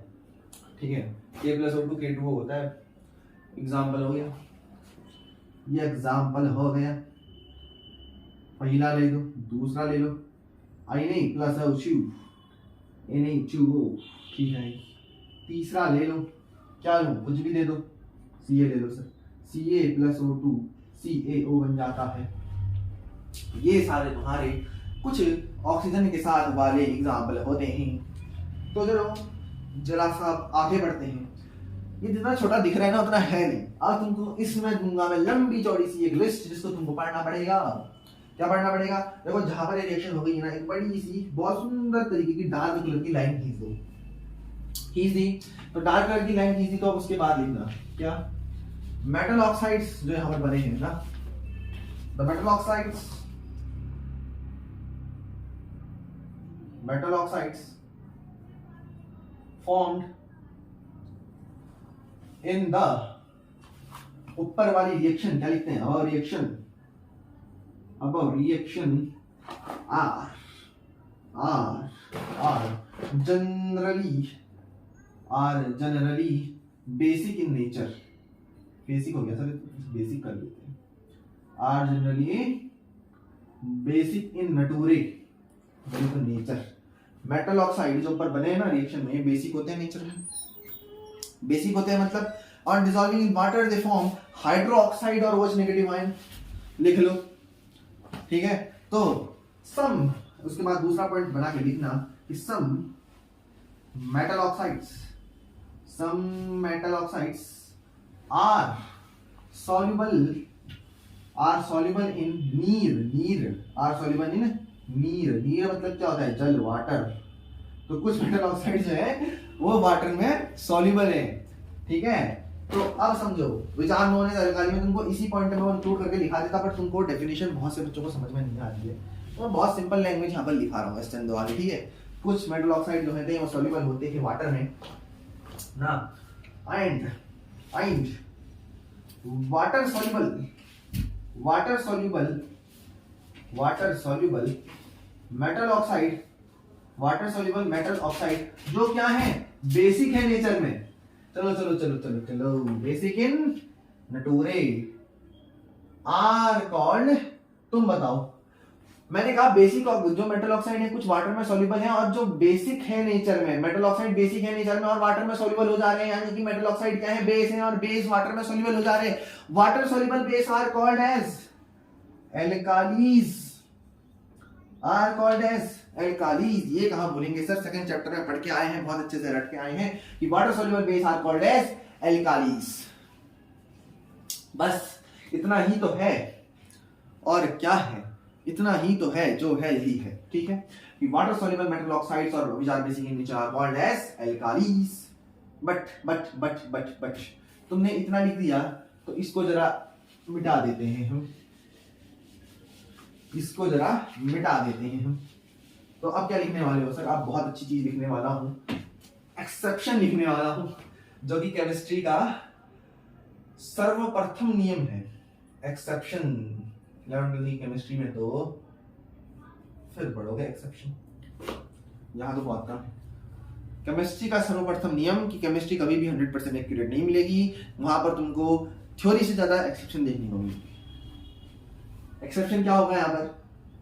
ठीक है। K प्लस O2 K2O होता है। एग्जाम्पल हो गया, ये एग्जाम्पल हो गया। पहला ले लो, दूसरा ले लो, Na प्लस O2 Na2O, ठीक है। तीसरा ले लो, क्या लो, कुछ भी दे दो, Ca ले लो sir, Ca plus O2 CaO बन जाता है। ये सारे तुम्हारे कुछ ऑक्सीजन के साथ वाले एग्जाम्पल होते हैं। तो जरा सा आगे बढ़ते हैं। ये जितना छोटा दिख रहा है ना उतना है नहीं। अब तुमको इसमें दूंगा मैं लंबी चौड़ी सी एक लिस्ट, जिसको तुमको पढ़ना पड़ेगा। क्या पढ़ना पड़ेगा? देखो जहां पर रिएक्शन हो गई ना, एक बड़ी सी बहुत सुंदर तरीके की डार्क कलर की लाइन खींच दो, खींच दी। तो डार्क कलर की लाइन खींच दी, तो अब उसके बाद लिखना क्या, मेटल ऑक्साइड्स जो यहाँ पर बने हैं ना, the metal oxides formed in the, ऊपर वाली रिएक्शन क्या लिखते हैं, अब reaction are generally basic in nature, basic हो गया सर, बेसिक कर लेते हैं, are generally basic in nature, तो नेचर। मेटल ऑक्साइड जो ऊपर बने हैं ना रिएक्शन में, ये बेसिक होते हैं नेचर में, बेसिक होते हैं मतलब, और dissolving in water they form hydro oxide और OH नेगेटिव आयन, लिख लो, ठीक है। तो सम, उसके बाद दूसरा पॉइंट बना के लिखना कि some metal oxides are soluble in नीर मतलब क्या होता है, जल, वाटर। तो कुछ मेटल ऑक्साइड जो है वो वाटर में सॉल्युबल है, ठीक है। तो अब समझो, विचार में होने अल्काली में तुमको इसी पॉइंट में इंक्लूड करके लिखा देता, पर तुमको डेफिनेशन बहुत से बच्चों को समझ में नहीं आ रही है, तो मैं बहुत सिंपल लैंग्वेज यहाँ पर लिखा रहा हूँ स्टैंड वाली, ठीक है। कुछ मेटल ऑक्साइड जो है वो सॉल्युबल होते हैं वाटर में ना, and water soluble metal oxide जो क्या है, बेसिक है नेचर में। चलो बेसिक इन नटूरे आर कॉल्ड, तुम बताओ, मैंने कहा बेसिक जो मेटल ऑक्साइड है कुछ वाटर में सॉल्युबल है, और जो बेसिक है नेचर में, मेटल ऑक्साइड बेसिक है नेचर में और वाटर में सॉल्युबल हो जा रहे हैं, यानी कि मेटल ऑक्साइड क्या है, बेस है, और बेस वाटर में सॉल्युबल हो जा रहे हैं। Water soluble base are called as alkalis, ये कहां बोलेंगे सर, सेकंड चैप्टर में पढ़ के आए हैं, बहुत अच्छे से रट के आए हैं कि water soluble base are called as alkalis. बस इतना ही तो है, और क्या है, इतना ही तो है, जो है यही है, ठीक है। कि वाटर सॉल्युबल मेटल ऑक्साइड्स और which are basic in nature are called as alkalis. But तुमने इतना लिख दिया, तो इसको जरा मिटा देते हैं हम, तो अब क्या लिखने वाले हो सर, आप बहुत अच्छी चीज लिखने वाला हूं, एक्सेप्शन लिखने वाला हूं, जो कि केमिस्ट्री का सर्वप्रथम नियम है, एक्सेप्शन। 11वीं केमिस्ट्री में तो फिर पढ़ोगे एक्सेप्शन, यहां तो बहुत कम है। केमिस्ट्री का सर्वप्रथम नियम कि केमिस्ट्री कभी भी 100% एक्यूरेट नहीं मिलेगी, वहां पर तुमको थ्योरी से ज्यादा एक्सेप्शन देखने को मिलेगी। एक्सेप्शन क्या होगा यहाँ पर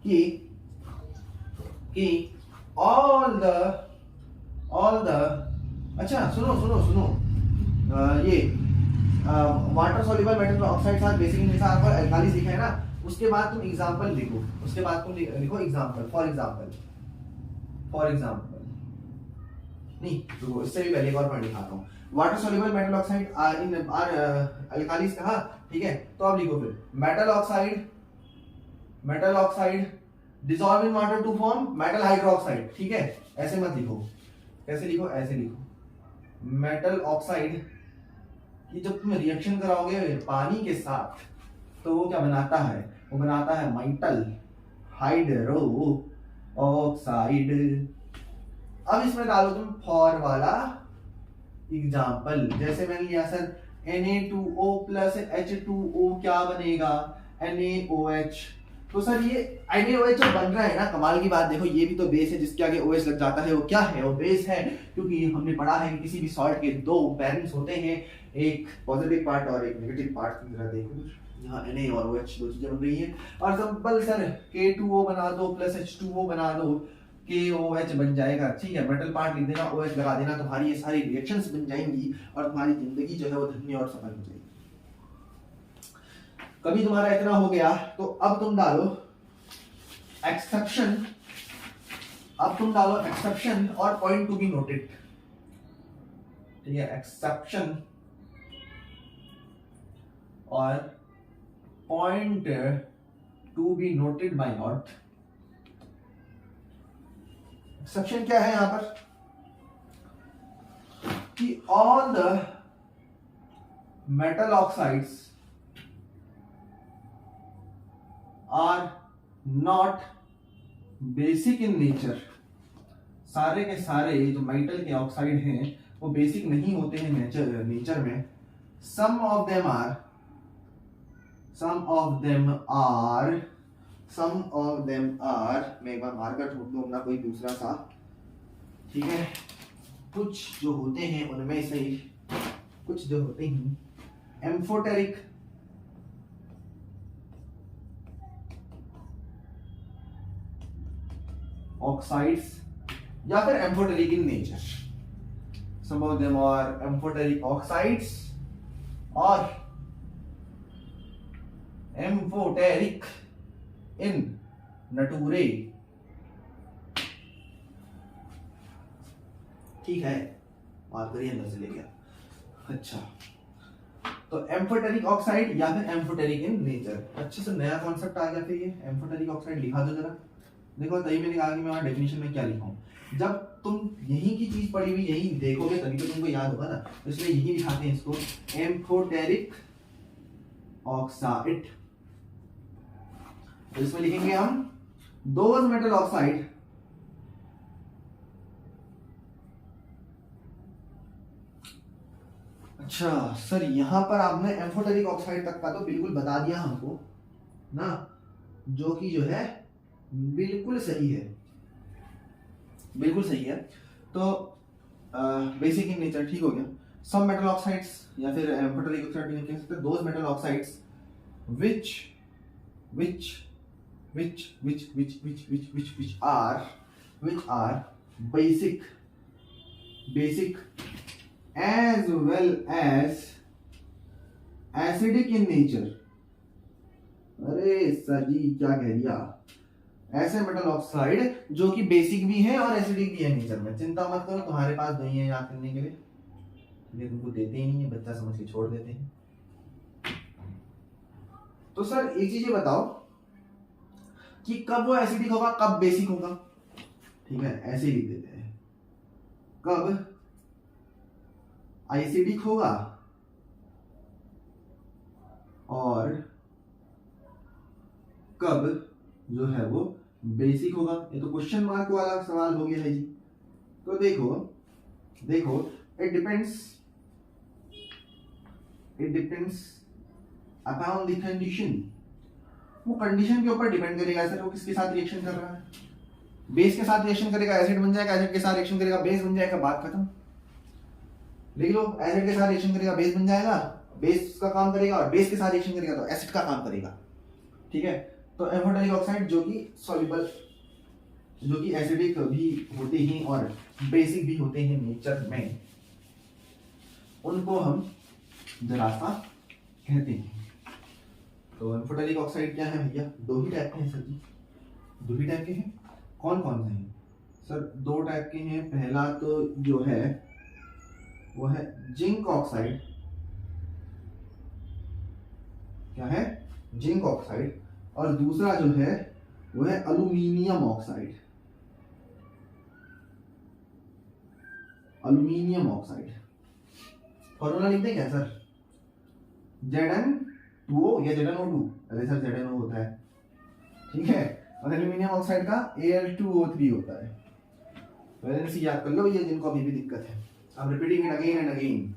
कि ऑल द अच्छा सुनो ये water soluble metal oxides are basic in nature are called alkalis लिखा है ना, उसके बाद तुम एग्जांपल लिखो, लिखो एग्जांपल, फॉर एग्जांपल नहीं, तो इससे भी पहले एक और पॉइंट लिखाता हूँ। Water soluble metal oxide are alkalis कहा, ठीक है। तो अब लिखो फिर metal oxide dissolve in water to form metal hydroxide, ठीक है। ऐसे मत लिखो, कैसे लिखो, ऐसे लिखो, मेटल ऑक्साइड कि जब तुम रिएक्शन कराओगे पानी के साथ, तो वो क्या बनाता है, वो बनाता है मेटल हाइड्रो ऑक्साइड। अब इसमें डालो तुम फॉर वाला एग्जाम्पल, जैसे मैंने लिया सर Na2O प्लस H2O क्या बनेगा, NaOH। तो सर ये NaOH जो बन रहा है ना, कमाल की बात देखो, ये भी तो बेस है, जिसके आगे OH लग जाता है वो क्या है, वो बेस है। क्योंकि हमने पढ़ा है कि किसी भी सॉल्ट के दो पेरेंट्स होते हैं, एक पॉजिटिव पार्ट और एक नेगेटिव पार्ट की तरह। देखो यहाँ Na और OH दो चीजें बन रही है, और सिंपल सर K2O बना दो प्लस H2O बना दो, KOH बन जाएगा, ठीक है। मेटल पार्ट लिख देना, OH लगा देना, तुम्हारी ये सारी रिएक्शंस बन जाएंगी और तुम्हारी जिंदगी जो है वो धन्य और सफल हो जाएगी। कभी तुम्हारा इतना हो गया, तो अब तुम डालो एक्सेप्शन, और पॉइंट टू बी नोटेड, ठीक है। एक्सेप्शन और point to be noted by not. Exception क्या है यहां पर कि all the metal oxides are not basic in nature. सारे के सारे जो मेटल के ऑक्साइड हैं वो बेसिक नहीं होते हैं नेचर में। सम ऑफ देम आर, मैं एक बार मार्कर ढूंढ लूं अपना कोई दूसरा सा, ठीक है। कुछ जो होते हैं उनमें से कुछ जो होते हैं एम्फोटेरिक ऑक्साइड्स या फिर amphoteric in nature. Some of them are amphoteric oxides और एम्फोटेरिक इन नटूरे, ठीक है। बात करिए अंदर से ले गया। अच्छा, तो एम्फोटेरिक ऑक्साइड या फिर एम्फोटेरिक इन नेचर, अच्छे से नया कॉन्सेप्ट आ गया। फिर ये एम्फोटेरिक ऑक्साइड लिखा दो जरा। देखो तभी मैंने कहा कि मैं वहां डेफिनेशन में क्या लिखा हूं। जब तुम यही की चीज पढ़ी हुई यही देखोगे तभी तो तुमको याद होगा ना, तो इसलिए यही लिखाते हैं इसको, एम्फोटेरिक ऑक्साइड। तो इसमें लिखेंगे हम दोज मेटल ऑक्साइड अच्छा सर, यहां पर आपने एम्फोटेरिक ऑक्साइड तक का तो बिल्कुल बता दिया हमको ना, जो कि जो है बिल्कुल सही है, बिल्कुल सही है। तो बेसिक इन नेचर ठीक हो गया। सम मेटल ऑक्साइड्स या फिर एम्फोटेरिक ऑक्साइड भी कह सकते हैं, those metal oxides which are basic as well as acidic in nature। अरे सर जी क्या कह दिया, ऐसे मेटल ऑक्साइड जो कि बेसिक भी है और एसिडिक भी है नेचर में। चिंता मत करो, तुम्हारे पास नहीं है याद करने के लिए, ये तुमको देते ही नहीं है, बच्चा समझ के छोड़ देते हैं। तो सर एक चीज ये बताओ कि कब वो एसिडिक होगा कब बेसिक होगा, ठीक है। ऐसे ही लिख देते हैं, कब एसिडिक होगा और कब जो है वो बेसिक होगा। ये तो क्वेश्चन मार्क वाला सवाल हो गया है जी। तो देखो it depends upon the condition. वो कंडीशन के ऊपर डिपेंड करेगा सर, वो किसके साथ रिएक्शन कर रहा है। बेस के साथ रिएक्शन करेगा एसिड बन जाएगा, एसिड के साथ रिएक्शन करेगा बेस बन जाएगा, बात खत्म। लिख लो, एसिड के साथ रिएक्शन करेगा बेस बन जाएगा, बेस का काम करेगा, और बेस के साथ रिएक्शन करेगा तो एसिड का काम करेगा, ठीक है। तो एम्फोटेरिक ऑक्साइड जो कि सॉल्युबल, जो कि एसिडिक भी होते हैं और बेसिक भी होते हैं नेचर में, उनको हम जरासा कहते हैं। तो एम्फोटेरिक ऑक्साइड क्या है भैया, दो ही टाइप के हैं सर जी, दो ही टाइप के हैं। कौन कौन से हैं सर? दो टाइप के हैं। पहला तो जो है वो है जिंक ऑक्साइड, क्या है, जिंक ऑक्साइड, और दूसरा जो है वो है aluminium oxide. Aluminium oxide formula लिख दें क्या सर? Zn2O या ZnO2, अरे सर ZnO होता है, ठीक है। और एल्यूमिनियम ऑक्साइड का Al2O3 होता है। वैलेंसी याद कर लो ये, जिनको अभी भी दिक्कत है। अब repeating it again and again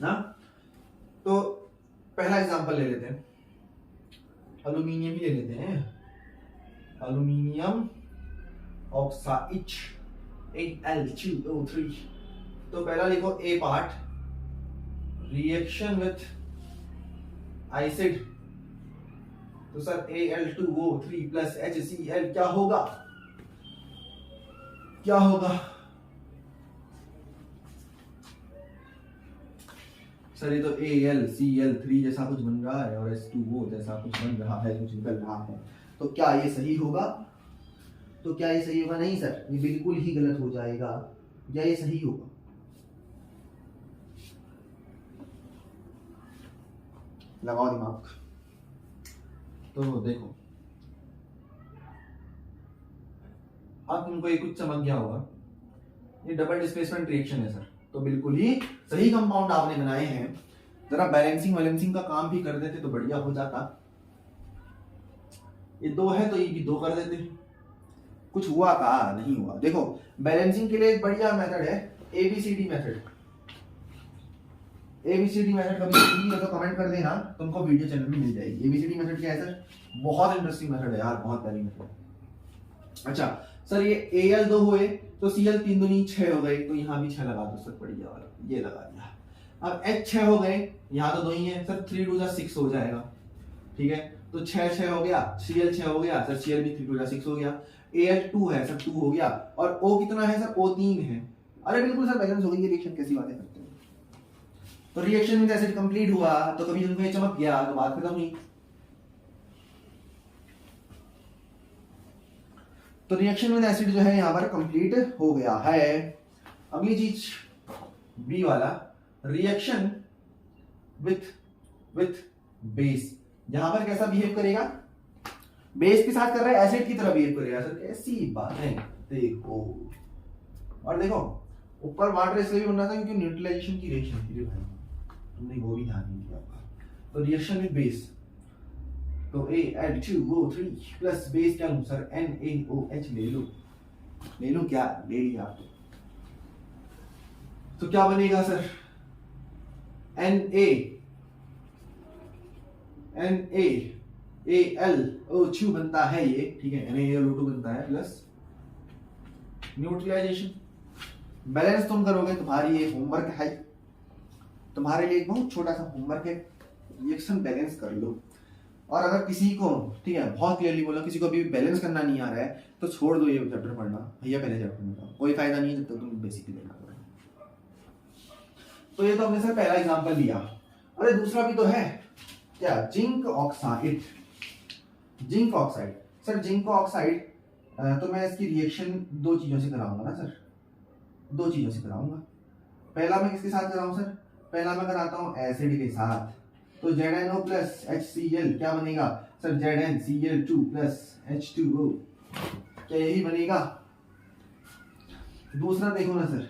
ना। तो पहला एग्जांपल ले लेते हैं, एल्यूमिनियम ही ले लेते हैं। Aluminium oxide Al2O3। तो पहला लिखो ए पार्ट, रिएक्शन विथ एसिड। तो सर Al2O3 प्लस HCl क्या होगा, क्या होगा सर? ये तो AlCl3 जैसा कुछ बन रहा है और H2O जैसा कुछ बन रहा है, कुछ निकल रहा है। तो क्या ये सही होगा? तो क्या ये सही होगा? नहीं सर, ये बिल्कुल ही गलत हो जाएगा। या ये सही होगा? लगाओ दिमाग। तो देखो अब तुमको ये कुछ समझ गया होगा, ये डबल डिस्प्लेसमेंट रिएक्शन है सर। तो बिल्कुल ही सही कंपाउंड आपने बनाए हैं। जरा बैलेंसिंग का काम भी कर देते तो बढ़िया हो जाता। ये 2 है तो ये भी 2 कर देते। कुछ हुआ का नहीं हुआ। देखो बैलेंसिंग के लिए एक बढ़िया मेथड है एबीसीडी मेथड। एबीसीडी मेथड कभी सीखी तो कमेंट कर देना, तुमको वीडियो चैनल में मिल जाएगी। एबीसीडी मेथड क्या है सर? बहुत इंटरेस्टिंग मेथड है यार, बहुत प्यारी मेथड है। अच्छा सर ये एल 2 हुए तो सीएल 3 दूनी 6 हो गए, तो यहाँ भी 6 लगा दो सर, बढ़िया वाला ये लगा दिया। अब एच 6 हो गए, यहाँ तो 2 ही है सर, 3 2 जा 6 हो जाएगा, ठीक है। तो 6 6 हो गया, सीएल 6 हो गया सर, सीएल भी 3 2 जा 6 हो गया। एल 2 है सर, 2 हो गया। और ओ कितना है सर? ओ 3 है। अरे बिल्कुल सर बैलेंस हो गई। ये रिएक्शन कैसी बातें करते हो? तो रिएक्शन विद एसिड कंप्लीट हुआ, तो कभी तुमको ये चमक गया तो बात खत्म हुई। तो रिएक्शन विद एसिड जो है यहाँ पर कंप्लीट हो गया है। अगली चीज बी वाला, रिएक्शन विथ बेस, यहां पर कैसा बिहेव करेगा? बेस के साथ कर रहा है, एसिड की तरह बिहेव करेगा सर। कैसी बात है देखो। और देखो ऊपर वाटर इसलिए भी बन रहा था क्योंकि न्यूट्रलाइजेशन की रिएक्शन थी भाई, तुमने वो भी ध्यान नहीं दिया। तो रिएक्शन विद बेस, तो Al2O3 प्लस बेस क्या लूं सर? NaOH ले लो। ले लो क्या? ले लिया। तो क्या बनेगा सर? NaAlO2 बनता है ये, ठीक है। NaAlO2 बनता है प्लस न्यूट्रलाइजेशन। बैलेंस तुम करोगे, तुम्हारी ये होमवर्क है, तुम्हारे लिए एक बहुत छोटा सा होमवर्क है, रिएक्शन बैलेंस कर लो। और अगर किसी को, ठीक है बहुत क्लियरली बोलो, किसी को अभी बैलेंस करना नहीं आ रहा है तो छोड़ दो ये चैप्टर पढ़ना, भैया पहले चैप्टर में कोई फायदा नहीं है जब तक तुम बेसिक लेना पड़ेगा। तो ये तो हमने सर पहला एग्जांपल लिया। अरे दूसरा भी तो है, क्या? Zinc oxide. Zinc oxide sir, zinc oxide तो मैं इसकी रिएक्शन 2 चीजों से कराऊंगा ना सर, 2 चीजों से कराऊंगा। पहला मैं किसके साथ कराऊं सर? पहला मैं कराता हूं एसिड के साथ, तो ZnO प्लस HCl क्या बनेगा सर? ZnCl2 प्लस H2O, क्या यही बनेगा? दूसरा देखो ना सर,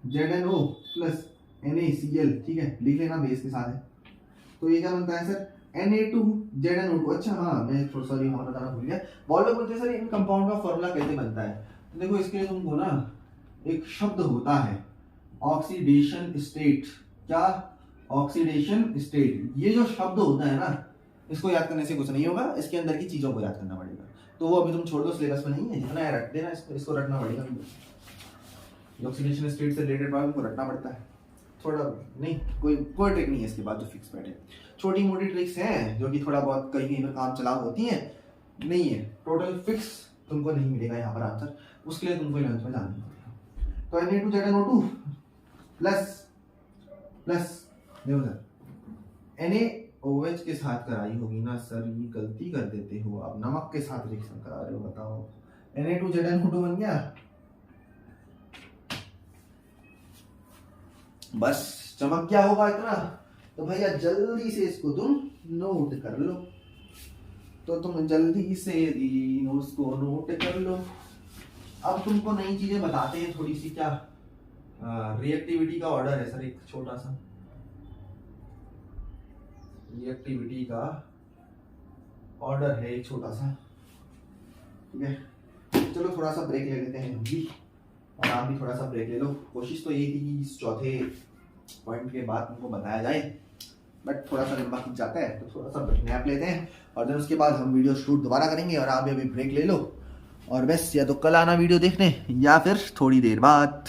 ZnO प्लस NaCl, ठीक है, लिख लेना बेस के साथ है। तो ये क्या बनता है सर? Na2ZnO2। अच्छा हाँ, मैं सॉरी वहां बताना भूल गया। बहुत लोग बोलते हैं सर इन कंपाउंड का फॉर्मूला कैसे बनता है? तो देखो इसके लिए तुमको ना एक शब्द होता है ऑक्सीडेशन स्टेट। क्या? Oxidation state. ये जो शब्द होता है ना, इसको याद करने से कुछ नहीं होगा, इसके अंदर की चीजों को याद करना पड़ेगा। तो वो अभी तुम छोड़ दो, सिलेबस में नहीं है, जितना है रख देना, इसको रखना पड़ेगा। ऑक्सीडेशन स्टेट से रिलेटेड बात को रखना पड़ता है, थोड़ा नहीं, कोई ट्रिक नहीं है इसके बाद जो फिक्स बैठे। छोटी मोटी ट्रिक्स हैं जो कि थोड़ा बहुत कहीं कहीं पर काम चलाव होती हैं, नहीं है टोटल फिक्स तुमको नहीं मिलेगा यहाँ पर आंसर, उसके लिए तुमको इलेवेंथ में जानना पड़ेगा। तो Na2ZnO2 प्लस देखो सर NaOH के साथ कराई होगी ना सर, ये गलती कर देते हो आप, नमक के साथ रिएक्शन करा रहे हो, बताओ। Na2ZnO2 बन गया, बस चमक क्या होगा इतना? तो भैया जल्दी से इसको तुम नोट कर लो, तो तुम जल्दी से नोट्स को नोट कर लो। अब तुमको नई चीजें बताते हैं थोड़ी सी, क्या रिएक्टिविटी का ऑर्डर है सर, एक छोटा सा रिएक्टिविटी का ऑर्डर है, एक छोटा सा, ठीक है। चलो थोड़ा सा ब्रेक ले लेते हैं हम भी, और आप भी थोड़ा सा ब्रेक ले लो। कोशिश तो यही थी कि इस चौथे पॉइंट के बाद तुमको बताया जाए, बट थोड़ा सा लंबा खिंच जाता है, तो थोड़ा सा नैप लेते हैं और देन उसके बाद हम वीडियो शूट दोबारा करेंगे। और आप भी अभी ब्रेक ले लो, और बस या तो कल आना वीडियो देखने या फिर थोड़ी देर बाद।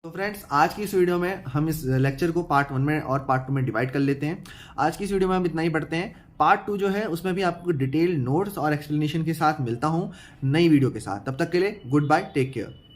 तो फ्रेंड्स आज की इस वीडियो में हम इस लेक्चर को पार्ट 1 में और पार्ट 2 में डिवाइड कर लेते हैं। आज की इस वीडियो में हम इतना ही पढ़ते हैं। पार्ट 2 जो है उसमें भी आपको डिटेल नोट्स और एक्सप्लेनेशन के साथ मिलता हूँ नई वीडियो के साथ। तब तक के लिए गुड बाय, टेक केयर।